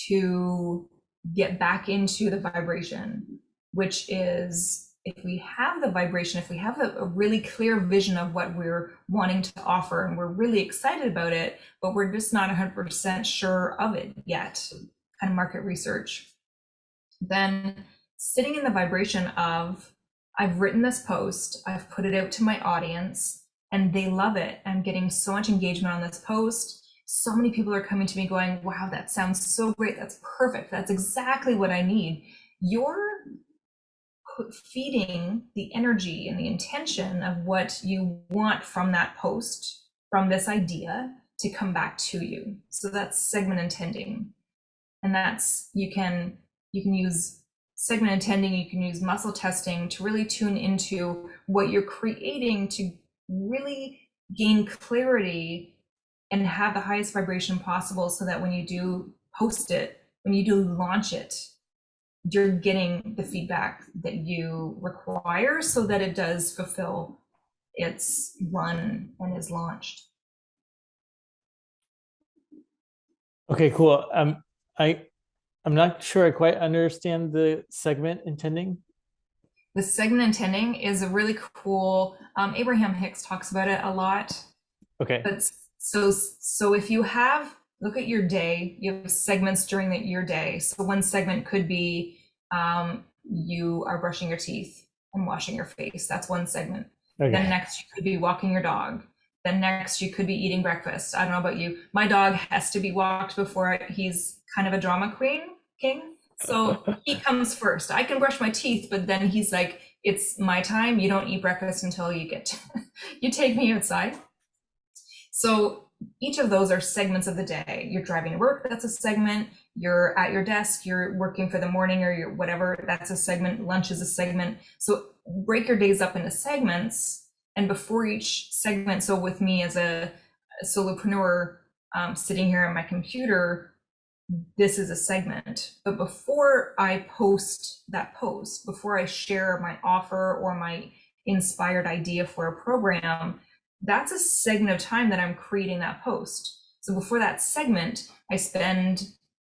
to get back into the vibration, which is, if we have the vibration, if we have a really clear vision of what we're wanting to offer and we're really excited about it, but we're just not 100% sure of it yet, kind of market research, then sitting in the vibration of, I've written this post, I've put it out to my audience, and they love it. I'm getting so much engagement on this post. So many people are coming to me going, wow, that sounds so great. That's perfect. That's exactly what I need. You're feeding the energy and the intention of what you want from that post, from this idea, to come back to you. So that's segment intending. And that's, you can use segment intending, you can use muscle testing to really tune into what you're creating, to really gain clarity and have the highest vibration possible, so that when you do post it, when you do launch it, you're getting the feedback that you require so that it does fulfill its run and is launched. Okay, cool. I'm not sure I quite understand the segment intending. The segment intending is a really cool, Abraham Hicks talks about it a lot. Okay. But so if you have, look at your day, you have segments during your day. So one segment could be you are brushing your teeth and washing your face. That's one segment. Okay. Then next you could be walking your dog. Then next you could be eating breakfast. I don't know about you. My dog has to be walked before he's kind of a drama king. So he comes first. I can brush my teeth, but then he's like, it's my time. You don't eat breakfast until you you take me outside. So each of those are segments of the day. You're driving to work, that's a segment. You're at your desk, you're working for the morning or you're whatever, that's a segment. Lunch is a segment. So break your days up into segments. And before each segment, so with me as a solopreneur sitting here on my computer, this is a segment. But before I post that post, before I share my offer or my inspired idea for a program, that's a segment of time that I'm creating that post. So before that segment, I spend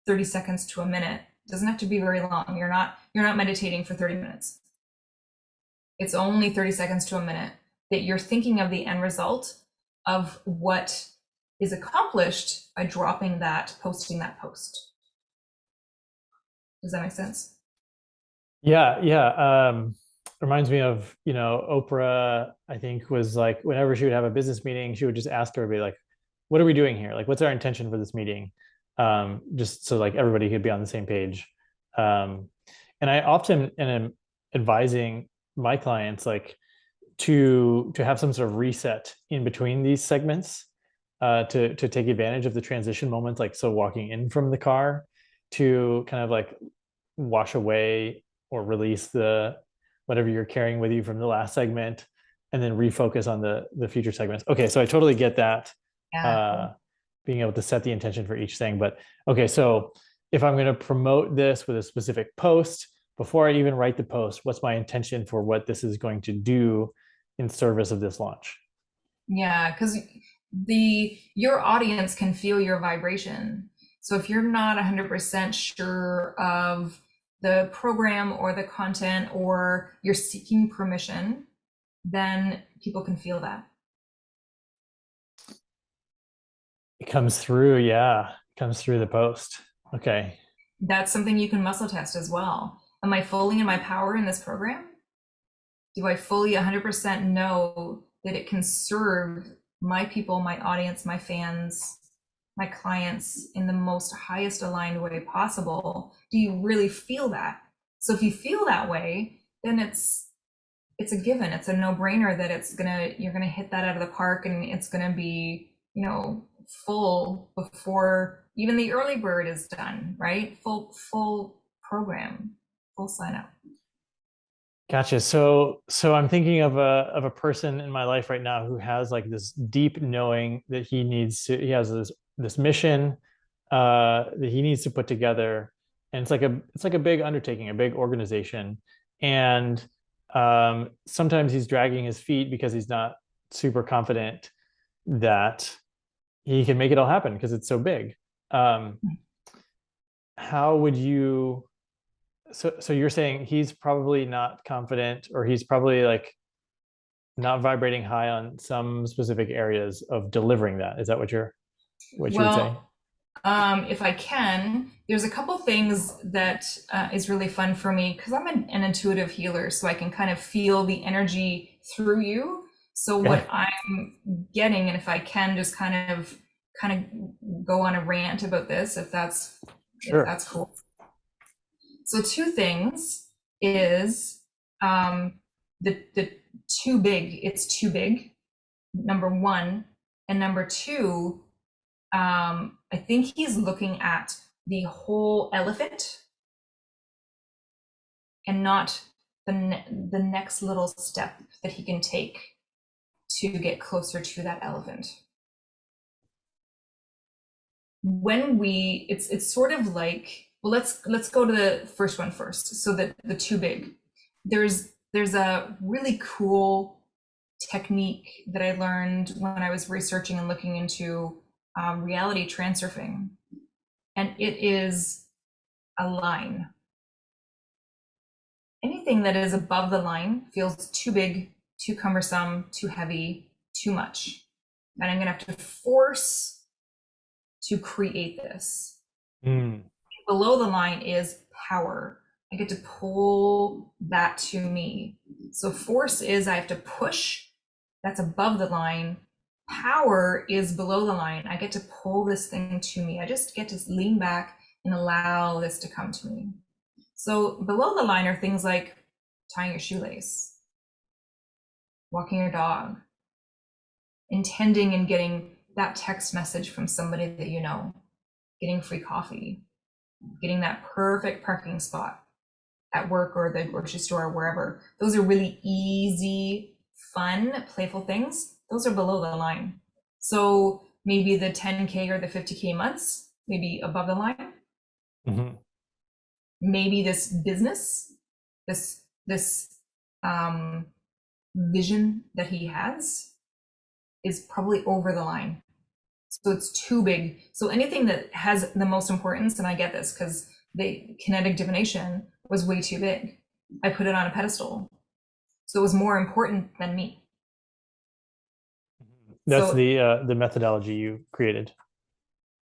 30 seconds to a minute. It doesn't have to be very long. You're not meditating for 30 minutes. It's only 30 seconds to a minute that you're thinking of the end result of what is accomplished by dropping that, posting that post. Does that make sense? Yeah. Reminds me of, Oprah, I think, was like, whenever she would have a business meeting, she would just ask everybody, like, what are we doing here? Like, what's our intention for this meeting? Just so like everybody could be on the same page. And I often am advising my clients like to have some sort of reset in between these segments, to take advantage of the transition moments, like so walking in from the car to kind of like wash away or release the whatever you're carrying with you from the last segment, and then refocus on the future segments. Okay, so I totally get that. Yeah. Being able to set the intention for each thing. But okay, so if I'm going to promote this with a specific post, before I even write the post, what's my intention for what this is going to do in service of this launch? Yeah, because your audience can feel your vibration. So if you're not 100% sure of the program or the content, or you're seeking permission, then people can feel that. It comes through, yeah, it comes through the post. Okay. That's something you can muscle test as well. Am I fully in my power in this program? Do I fully 100% know that it can serve my people, my audience, my fans, my clients in the most highest aligned way possible? Do you really feel that? So if you feel that way, then it's a given. It's a no-brainer that you're gonna hit that out of the park, and it's gonna be, full before even the early bird is done, right? Full program, full sign up. Gotcha. So I'm thinking of a person in my life right now who has like this deep knowing that he has this mission that he needs to put together. And it's like a big undertaking, a big organization. And sometimes he's dragging his feet because he's not super confident that he can make it all happen because it's so big. How would you so you're saying he's probably not confident, or he's probably like not vibrating high on some specific areas of delivering that. Is that what you would say? If I can, there's a couple things that is really fun for me, because I'm an intuitive healer, so I can kind of feel the energy through you. So Okay. what I'm getting, and if I can just kind of go on a rant about this, if that's cool. So two things is the too big. It's too big, number one, and number two, I think he's looking at the whole elephant and not the next little step that he can take to get closer to that elephant. When it's sort of like, well, let's go to the first one first. So the too big. There's a really cool technique that I learned when I was researching and looking into reality transurfing, and it is a line. anything that is above the line feels too big, too cumbersome, too heavy, too much. And I'm going to have to force to create this. Below the line is power. I get to pull that to me. So force is I have to push, that's above the line. Power is below the line. I get to pull this thing to me. I just get to lean back and allow this to come to me. So below the line are things like tying your shoelace, walking your dog, intending and getting that text message from somebody that you know, getting free coffee, getting that perfect parking spot at work or the grocery store or wherever. Those are really easy, fun, playful things. Those are below the line. So maybe the 10K or the 50K months, maybe above the line. Mm-hmm. Maybe this business, this vision that he has is probably over the line. So it's too big. So anything that has the most importance, and I get this because the kinetic divination was way too big. I put it on a pedestal. So it was more important than me. That's so, the methodology you created.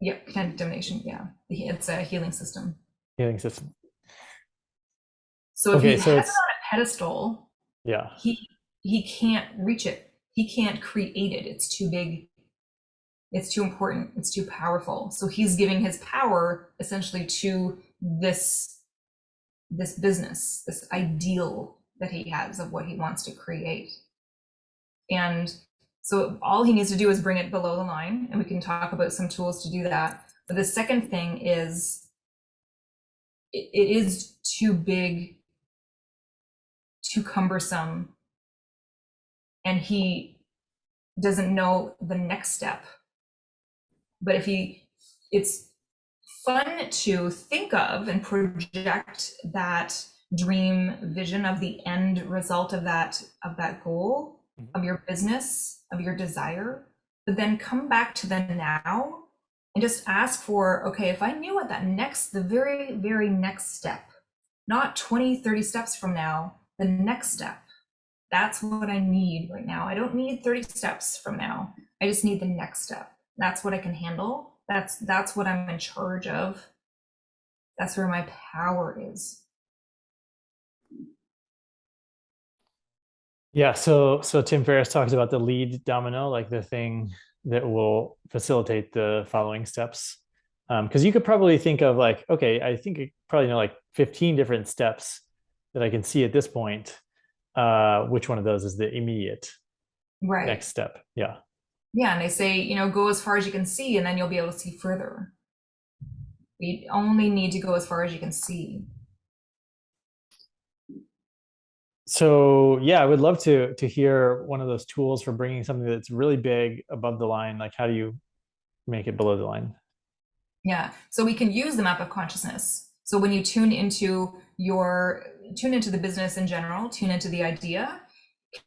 Yeah, kinetic divination. Yeah, it's a healing system. Healing system. So if he has it on a pedestal, yeah, he can't reach it. He can't create it. It's too big. It's too important. It's too powerful. So he's giving his power essentially to this business, this ideal that he has of what he wants to create. And so all he needs to do is bring it below the line, and we can talk about some tools to do that. But the second thing is it is too big, too cumbersome, and he doesn't know the next step. But it's fun to think of and project that dream vision of the end result of that goal, of your business, of your desire, but then come back to the now and just ask for, okay, if I knew what the very, very next step, not 20, 30 steps from now, the next step, that's what I need right now. I don't need 30 steps from now. I just need the next step. That's what I can handle. That's what I'm in charge of. That's where my power is. Yeah. So Tim Ferriss talks about the lead domino, like the thing that will facilitate the following steps. Because you could probably think of like, okay, I think I probably know like 15 different steps that I can see at this point. Which one of those is the immediate next step? Yeah. Yeah, and they say, go as far as you can see, and then you'll be able to see further. You only need to go as far as you can see. So yeah, I would love to hear one of those tools for bringing something that's really big above the line. Like, how do you make it below the line? Yeah, so we can use the map of consciousness. So when you tune into the business in general, tune into the idea,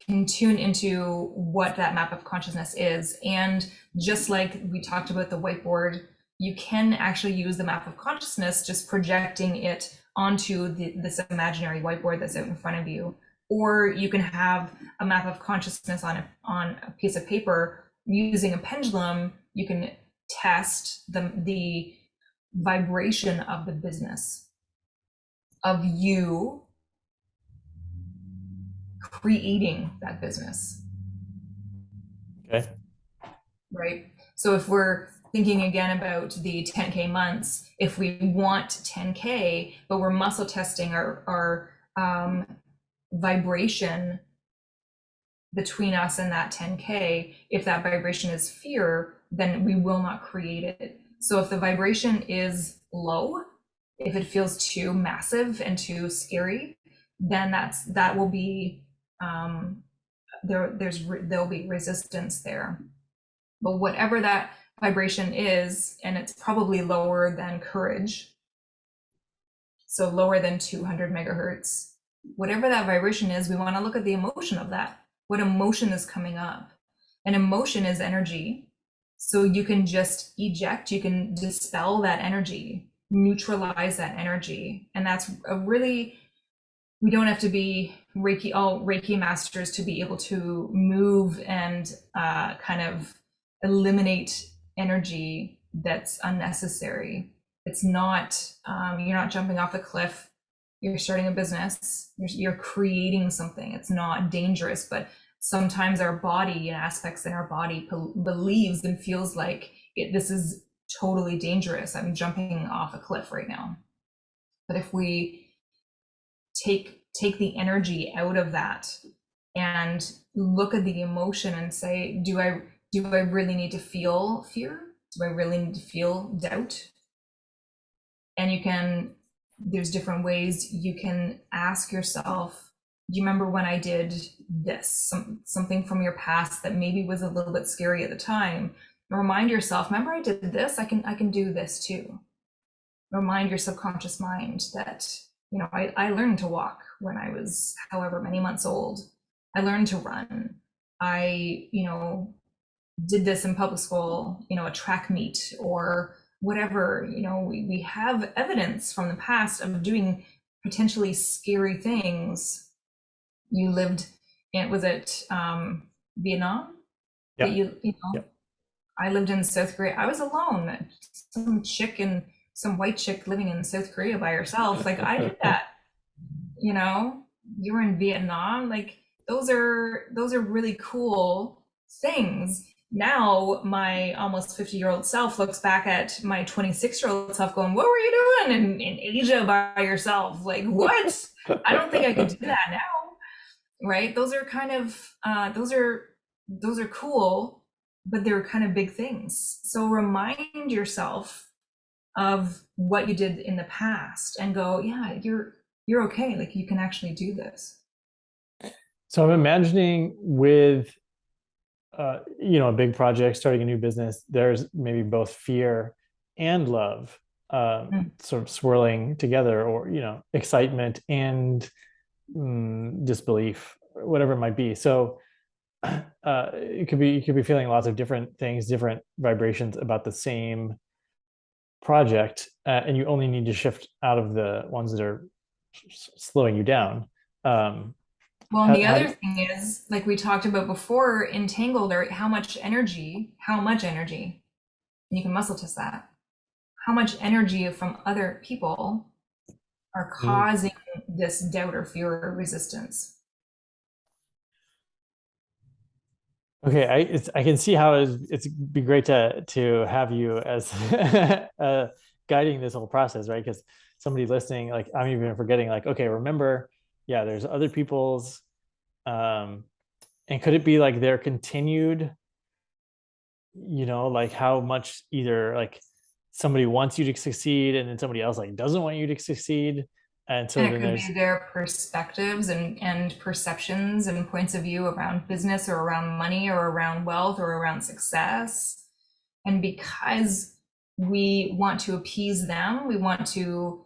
can tune into what that map of consciousness is. And just like we talked about the whiteboard, you can actually use the map of consciousness, just projecting it onto this imaginary whiteboard that's out in front of you. Or you can have a map of consciousness on a piece of paper using a pendulum. You can test the vibration of the business, of you creating that business. Okay. Right. So if we're thinking again about the 10K months, if we want 10K, but we're muscle testing our vibration between us and that 10K, if that vibration is fear, then we will not create it. So if the vibration is low, if it feels too massive and too scary, then that will be there'll be resistance there. But whatever that vibration is, and it's probably lower than courage, so lower than 200 megahertz, whatever that vibration is, we want to look at the emotion of that. What emotion is coming up? And emotion is energy. So you can just eject, you can dispel that energy, neutralize that energy. And that's a really we don't have to be Reiki masters to be able to move and kind of eliminate energy that's unnecessary. It's not, you're not jumping off a cliff. You're starting a business. You're creating something. It's not dangerous, but sometimes our body and aspects in our body believes and feels like this is totally dangerous. I'm jumping off a cliff right now. But if we take the energy out of that and look at the emotion and say, do I really need to feel fear? Do I really need to feel doubt? And there's different ways you can ask yourself, do you remember when I did this? Something from your past that maybe was a little bit scary at the time. And remind yourself, remember I did this, I can do this too. Remind your subconscious mind that, I learned to walk when I was however many months old. I learned to run. I, did this in public school, a track meet or whatever. We have evidence from the past of doing potentially scary things. You lived in, was it Vietnam? Yeah. Yeah. I lived in South Korea. I was alone. Some white chick living in South Korea by herself. Like, I did that. You were in Vietnam. Like, those are really cool things. Now my almost 50-year-old self looks back at my 26-year-old self going, what were you doing in Asia by yourself? Like, what? I don't think I could do that now. Right? Those are kind of those are cool, but they're kind of big things. So remind yourself of what you did in the past and go, yeah, you're okay. Like, you can actually do this. So I'm imagining with a big project, starting a new business, there's maybe both fear and love sort of swirling together, or excitement and disbelief, whatever it might be. So you could be feeling lots of different things, different vibrations about the same project, and you only need to shift out of the ones that are slowing you down. Well, and the other thing is, like we talked about before, entangled, or how much energy, and you can muscle test that, how much energy from other people are causing this doubt or fear or resistance. Okay, I can see how it's be great to have you as guiding this whole process, right? Because somebody listening, like, I'm even forgetting, like, okay, remember, yeah, there's other people's, and could it be like their continued, like how much either like somebody wants you to succeed and then somebody else like doesn't want you to succeed, and so And then it could there's be their perspectives and perceptions and points of view around business or around money or around wealth or around success. And because we want to appease them, we want to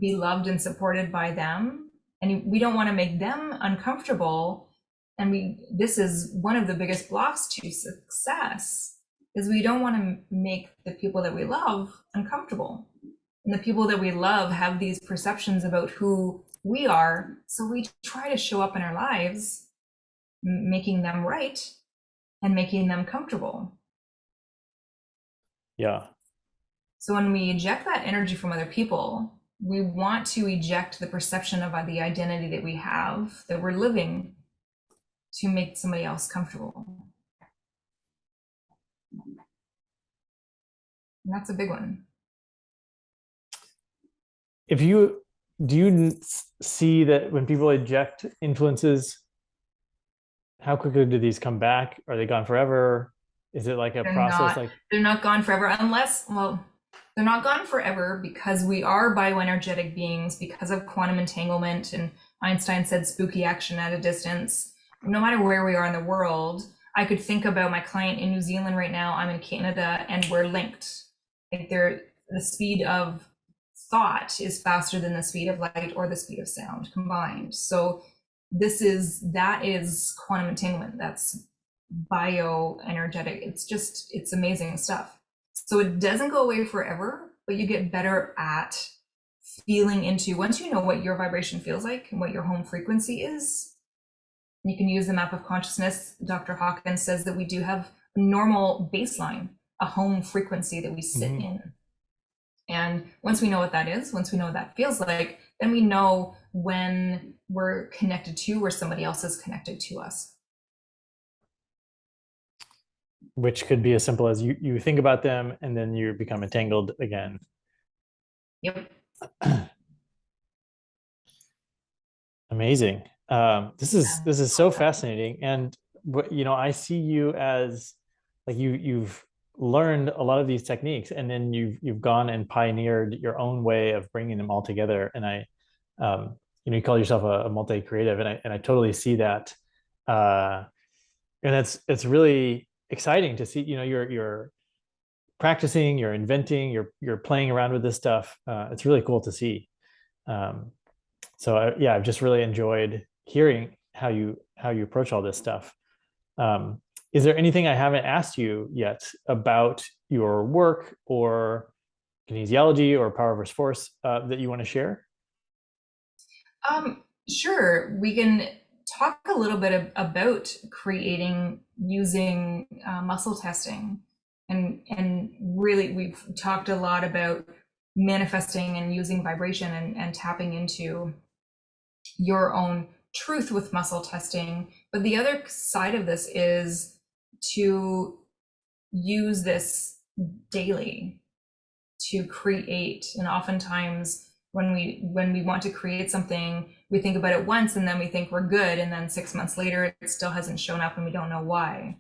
be loved and supported by them, and we don't want to make them uncomfortable. And this is one of the biggest blocks to success, is we don't want to make the people that we love uncomfortable. And the people that we love have these perceptions about who we are. So we try to show up in our lives, making them right and making them comfortable. yeah. So when we eject that energy from other people, we want to eject the perception of the identity that we have, that we're living, to make somebody else comfortable. And that's a big one. Do you see that when people eject influences, how quickly do these come back? Are they gone forever? Is it like a process? They're not gone forever, they're not gone forever because we are bioenergetic beings, because of quantum entanglement, and Einstein said spooky action at a distance. No matter where we are in the world, I could think about my client in New Zealand right now, I'm in Canada, and we're linked. Like, the speed of thought is faster than the speed of light or the speed of sound combined. So that is quantum entanglement. That's bioenergetic. It's amazing stuff. So it doesn't go away forever, but you get better at feeling into, once you know what your vibration feels like and what your home frequency is, you can use the map of consciousness. Dr. Hawkins says that we do have a normal baseline, a home frequency that we sit Mhm. in. And once we know what that is, once we know what that feels like, then we know when we're connected to or somebody else is connected to us. Which could be as simple as you think about them and then you become entangled again. Yep. Amazing. This is so fascinating, and I see you as like you've learned a lot of these techniques, and then you've gone and pioneered your own way of bringing them all together. And you call yourself a multi-creative, and I totally see that. Uh, and it's really exciting to see. You're practicing, you're inventing, you're playing around with this stuff. It's really cool to see. Um, yeah, I've just really enjoyed hearing how you approach all this stuff. Um, is there anything I haven't asked you yet about your work or kinesiology or power versus force that you want to share? Sure. We can talk a little bit about creating using muscle testing, and really we've talked a lot about manifesting and using vibration and tapping into your own truth with muscle testing. But the other side of this is to use this daily to create. And oftentimes when we want to create something, we think about it once and then we think we're good, and then 6 months later it still hasn't shown up and we don't know why.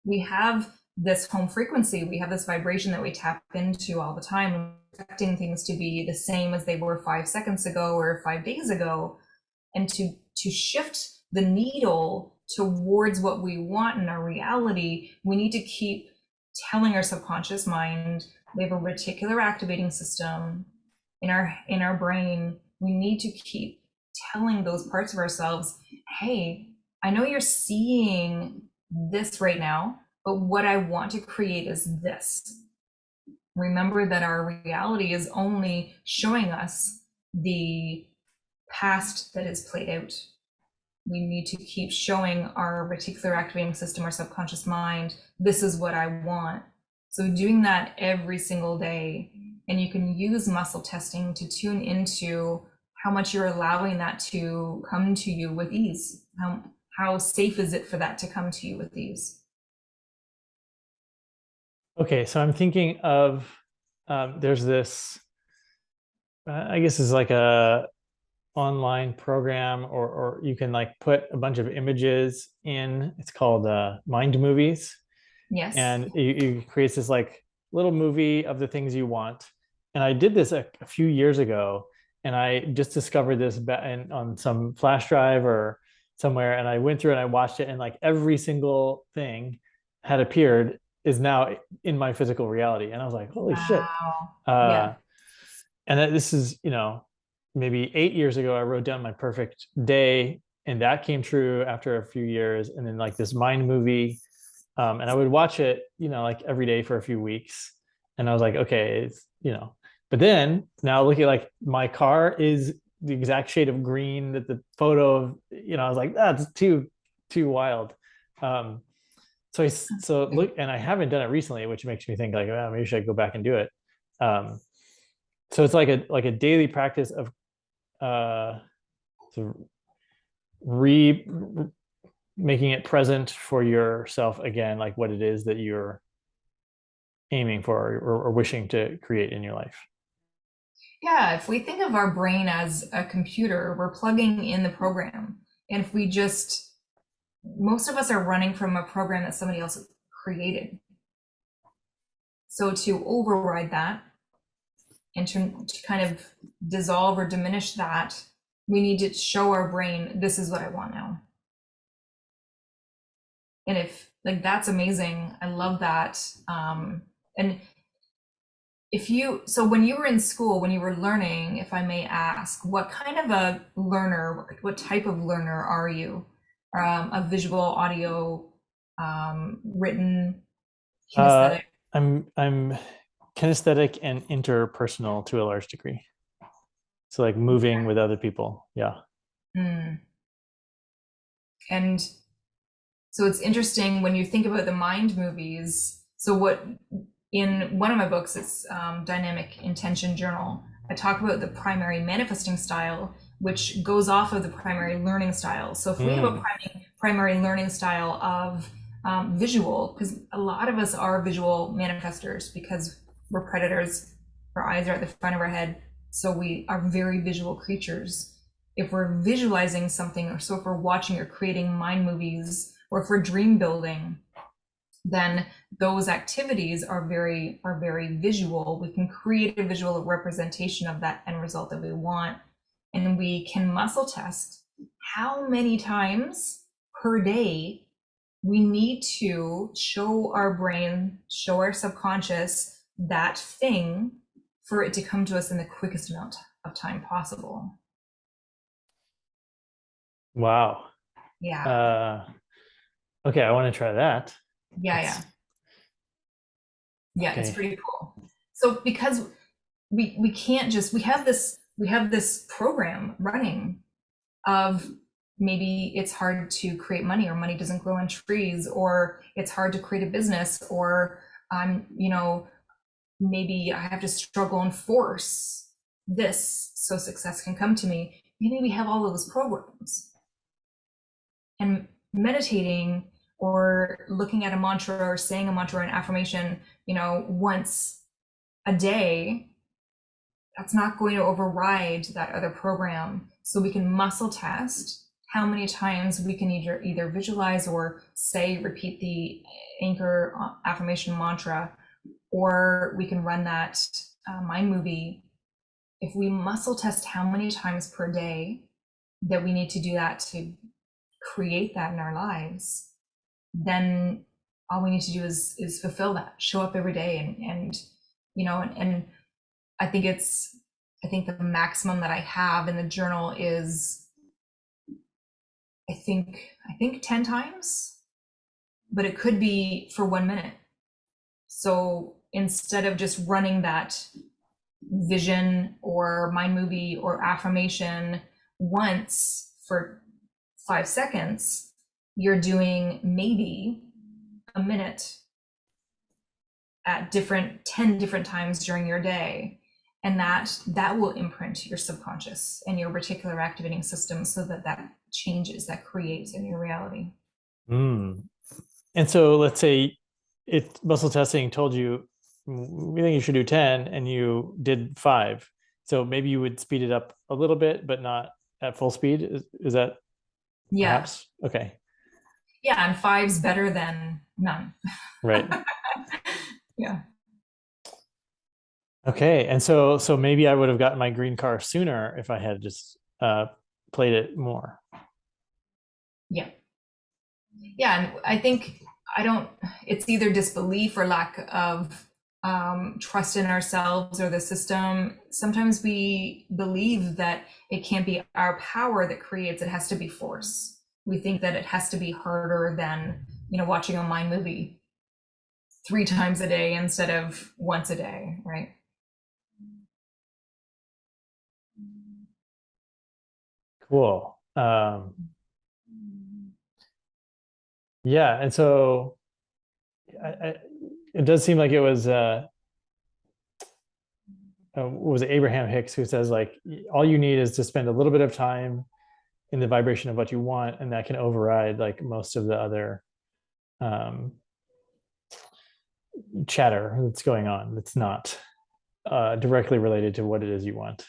We have this home frequency, we have this vibration that we tap into all the time, expecting things to be the same as they were 5 seconds ago or 5 days ago. And to shift the needle towards what we want in our reality, we need to keep telling our subconscious mind, we have a reticular activating system in our brain. We need to keep telling those parts of ourselves, hey, I know you're seeing this right now, but what I want to create is this. Remember that our reality is only showing us the past that is played out. We need to keep showing our reticular activating system, our subconscious mind, this is what I want. So doing that every single day, and you can use muscle testing to tune into how much you're allowing that to come to you with ease. How safe is it for that to come to you with ease? Okay, so I'm thinking of there's this I guess it's like a online program, or you can like put a bunch of images in. It's called Mind Movies, Yes. and it creates this like little movie of the things you want. And I did this a few years ago, and I just discovered this on some flash drive or somewhere, and I went through and I watched it, and like every single thing had appeared is now in my physical reality, and I was like, holy shit. Wow. Yeah. uh and this is, maybe 8 years ago, I wrote down my perfect day, and that came true after a few years. And then like this mind movie, and I would watch it, like every day for a few weeks. And I was like, okay, but then now look at like my car is the exact shade of green that the photo of, I was like, that's too wild. Um, so look, and I haven't done it recently, which makes me think like, oh, maybe I should go back and do it. Um, so it's like a daily practice of uh sort of re making it present for yourself again, like what it is that you're aiming for, or wishing to create in your life. Yeah, if we think of our brain as a computer, we're plugging in the program. And if we just, most of us are running from a program that somebody else created. So to override that and to kind of dissolve or diminish that, we need to show our brain, this is what I want now. And if like, that's amazing. I love that. And so when you were in school, when you were learning, if I may ask, what kind of a learner, what type of learner are you? A visual, audio, written, uh kinesthetic? I'm kinesthetic and interpersonal to a large degree. So like moving with other people. Yeah. Mm. And so it's interesting when you think about the mind movies. So what in one of my books, it's Dynamic Intention Journal, I talk about the primary manifesting style, which goes off of the primary learning style. So if we have a primary learning style of visual, because a lot of us are visual manifestors because we're predators, our eyes are at the front of our head, so we are very visual creatures. If we're visualizing something, or so if we're watching or creating mind movies, or if we're dream building, then those activities are very visual. We can create a visual representation of that end result that we want, and we can muscle test how many times per day we need to show our brain, show our subconscious that thing for it to come to us in the quickest amount of time possible. Wow. Yeah. Okay, I want to try that. Yeah. Yeah, okay. It's pretty cool. So because we can't just, we have this program running of maybe it's hard to create money, or money doesn't grow on trees, or it's hard to create a business, or maybe I have to struggle and force this so success can come to me. Maybe we have all of those programs. And meditating or looking at a mantra or saying a mantra or an affirmation, once a day, that's not going to override that other program. So we can muscle test how many times we can either visualize or repeat the anchor affirmation mantra, or we can run that mind movie. If we muscle test how many times per day that we need to do that to create that in our lives, then all we need to do is fulfill that, show up every day, and I think the maximum that I have in the journal is I think 10 times, but it could be for 1 minute. So instead of just running that vision or mind movie or affirmation once for 5 seconds, you're doing maybe a minute at 10 different times during your day. And that will imprint your subconscious and your reticular activating system, so that changes, that creates in your reality. And so let's say muscle testing told you, we think you should do 10, and you did 5. So maybe you would speed it up a little bit, but not at full speed. Is that perhaps? Okay. Yeah, and 5's better than none. Right. Yeah. Okay, and so maybe I would have gotten my green car sooner if I had just played it more. Yeah. And I think it's either disbelief or lack of trust in ourselves or the system. Sometimes we believe that it can't be our power that creates, it has to be force. We think that it has to be harder than, watching a mind movie 3 times a day instead of once a day, right? Cool. Yeah, and so it does seem like it was Abraham Hicks who says, like, all you need is to spend a little bit of time in the vibration of what you want, and that can override like most of the other chatter that's going on that's not directly related to what it is you want.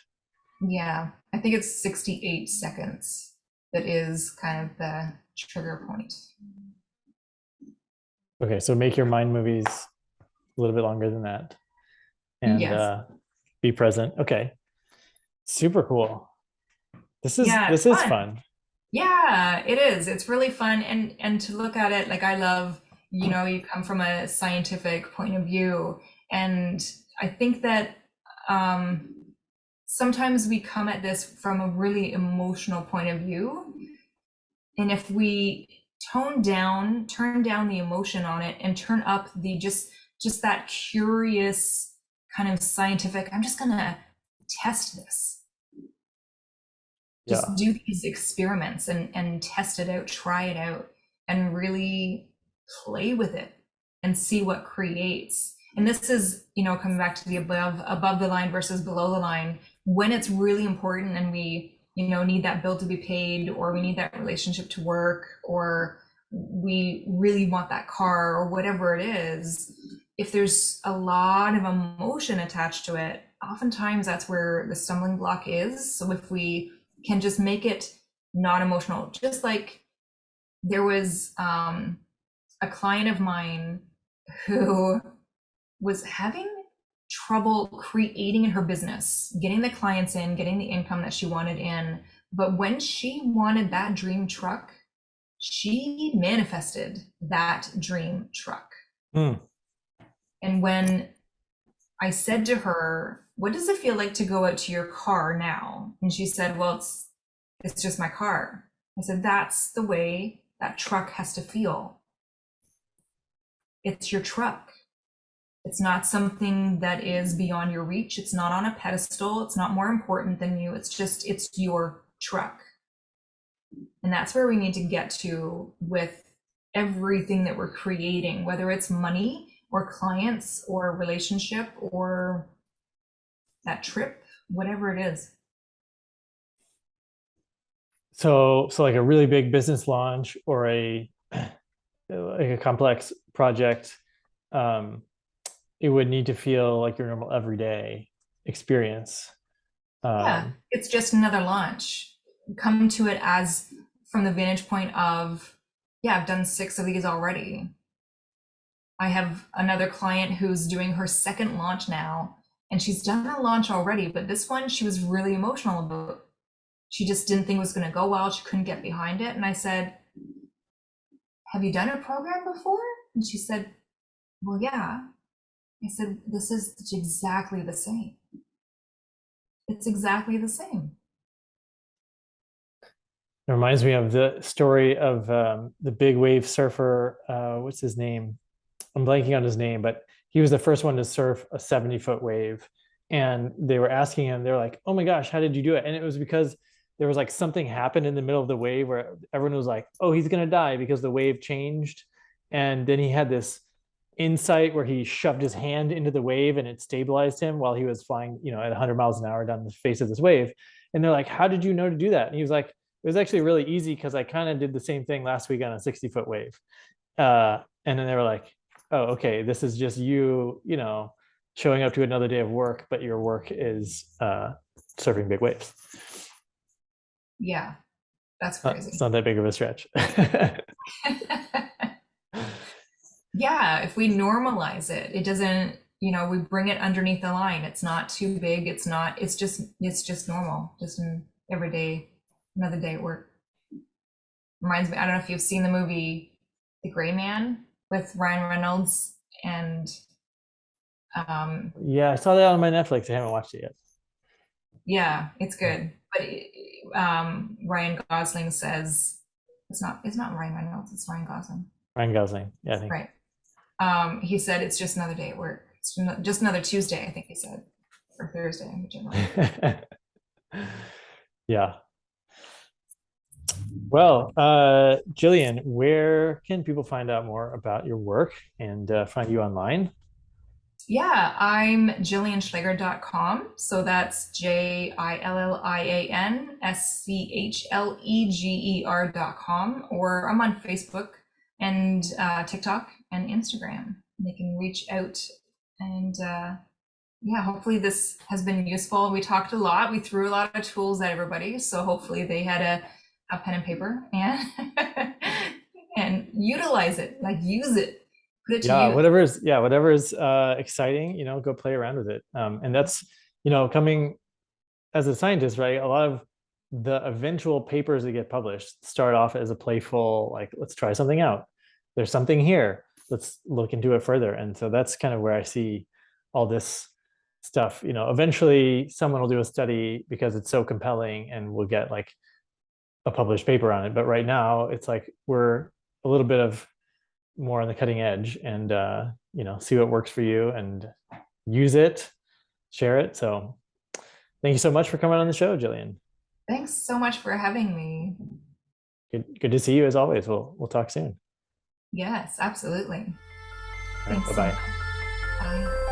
Yeah, I think it's 68 seconds that is kind of the trigger point. Okay, so make your mind movies a little bit longer than that, and Yes. Be present. Okay, super cool. This is fun. Yeah, it is. It's really fun, and to look at it, like, I love, you come from a scientific point of view, and I think that sometimes we come at this from a really emotional point of view, and if we turn down the emotion on it and turn up the just that curious kind of scientific, I'm just gonna test this, Just Yeah. do these experiments and test it out, try it out, and really play with it and see what creates. And this is, coming back to the above the line versus below the line. When it's really important and we, need that bill to be paid, or we need that relationship to work, or we really want that car, or whatever it is, if there's a lot of emotion attached to it, oftentimes that's where the stumbling block is. So if we can just make it not emotional, just like there was a client of mine who was having trouble creating in her business, getting the clients in, getting the income that she wanted in. But when she wanted that dream truck, she manifested that dream truck. Mm. And when I said to her, what does it feel like to go out to your car now? And she said, well, it's just my car. I said, that's the way that truck has to feel. It's your truck. It's not something that is beyond your reach. It's not on a pedestal. It's not more important than you. It's your truck. And that's where we need to get to with everything that we're creating, whether it's money or clients or relationship or that trip, whatever it is. So like a really big business launch or like a complex project, it would need to feel like your normal everyday experience. Yeah, it's just another launch. Come to it as from the vantage point of, yeah, I've done 6 of these already. I have another client who's doing her second launch now, and she's done a launch already, but this one she was really emotional about. She just didn't think it was going to go well. She couldn't get behind it. And I said, have you done a program before? And she said, well, yeah. I said, this is exactly the same. It's exactly the same. It reminds me of the story of the big wave surfer. What's his name? I'm blanking on his name, but he was the first one to surf a 70-foot wave. And they were asking him, they're like, oh my gosh, how did you do it? And it was because there was like something happened in the middle of the wave where everyone was like, oh, he's going to die because the wave changed. And then he had this insight where he shoved his hand into the wave and it stabilized him while he was flying, at 100 miles an hour down the face of this wave. And they're like, how did you know to do that? And he was like, it was actually really easy because I kind of did the same thing last week on a 60-foot wave. And then they were like, oh, okay, this is just you, showing up to another day of work, but your work is surfing big waves. Yeah, that's crazy. It's not that big of a stretch. Yeah, if we normalize it, it doesn't, we bring it underneath the line. It's not too big. It's just normal, just an everyday, another day at work. Reminds me, I don't know if you've seen the movie The Gray Man with Ryan Reynolds and yeah, I saw that on my Netflix. I haven't watched it yet. yeah, it's good. But Ryan Gosling says it's not Ryan Reynolds, it's Ryan Gosling. Ryan Gosling, yeah, I think. Right. He said it's just another day at work. It's just another Tuesday, I think he said, or Thursday, whichever. Yeah. Well, Jillian, where can people find out more about your work and find you online? Yeah, I'm JillianSchleger.com. So that's JillianSchleger.com. Or I'm on Facebook and TikTok and Instagram. They can reach out and yeah, hopefully this has been useful. We talked a lot. We threw a lot of tools at everybody. So hopefully they had a pen and paper and and utilize it, like use it. Put it to use. Whatever's exciting, go play around with it. And that's, coming as a scientist, right? A lot of the eventual papers that get published start off as a playful, like, let's try something out. There's something here. Let's look into it further. And so that's kind of where I see all this stuff. Eventually someone will do a study because it's so compelling and we'll get like a published paper on it. But right now it's like we're a little bit of more on the cutting edge and see what works for you and use it, share it. So thank you so much for coming on the show, Jillian. Thanks so much for having me. Good to see you as always. We'll talk soon. Yes, absolutely. All right, Thanks so bye-bye. much. Bye.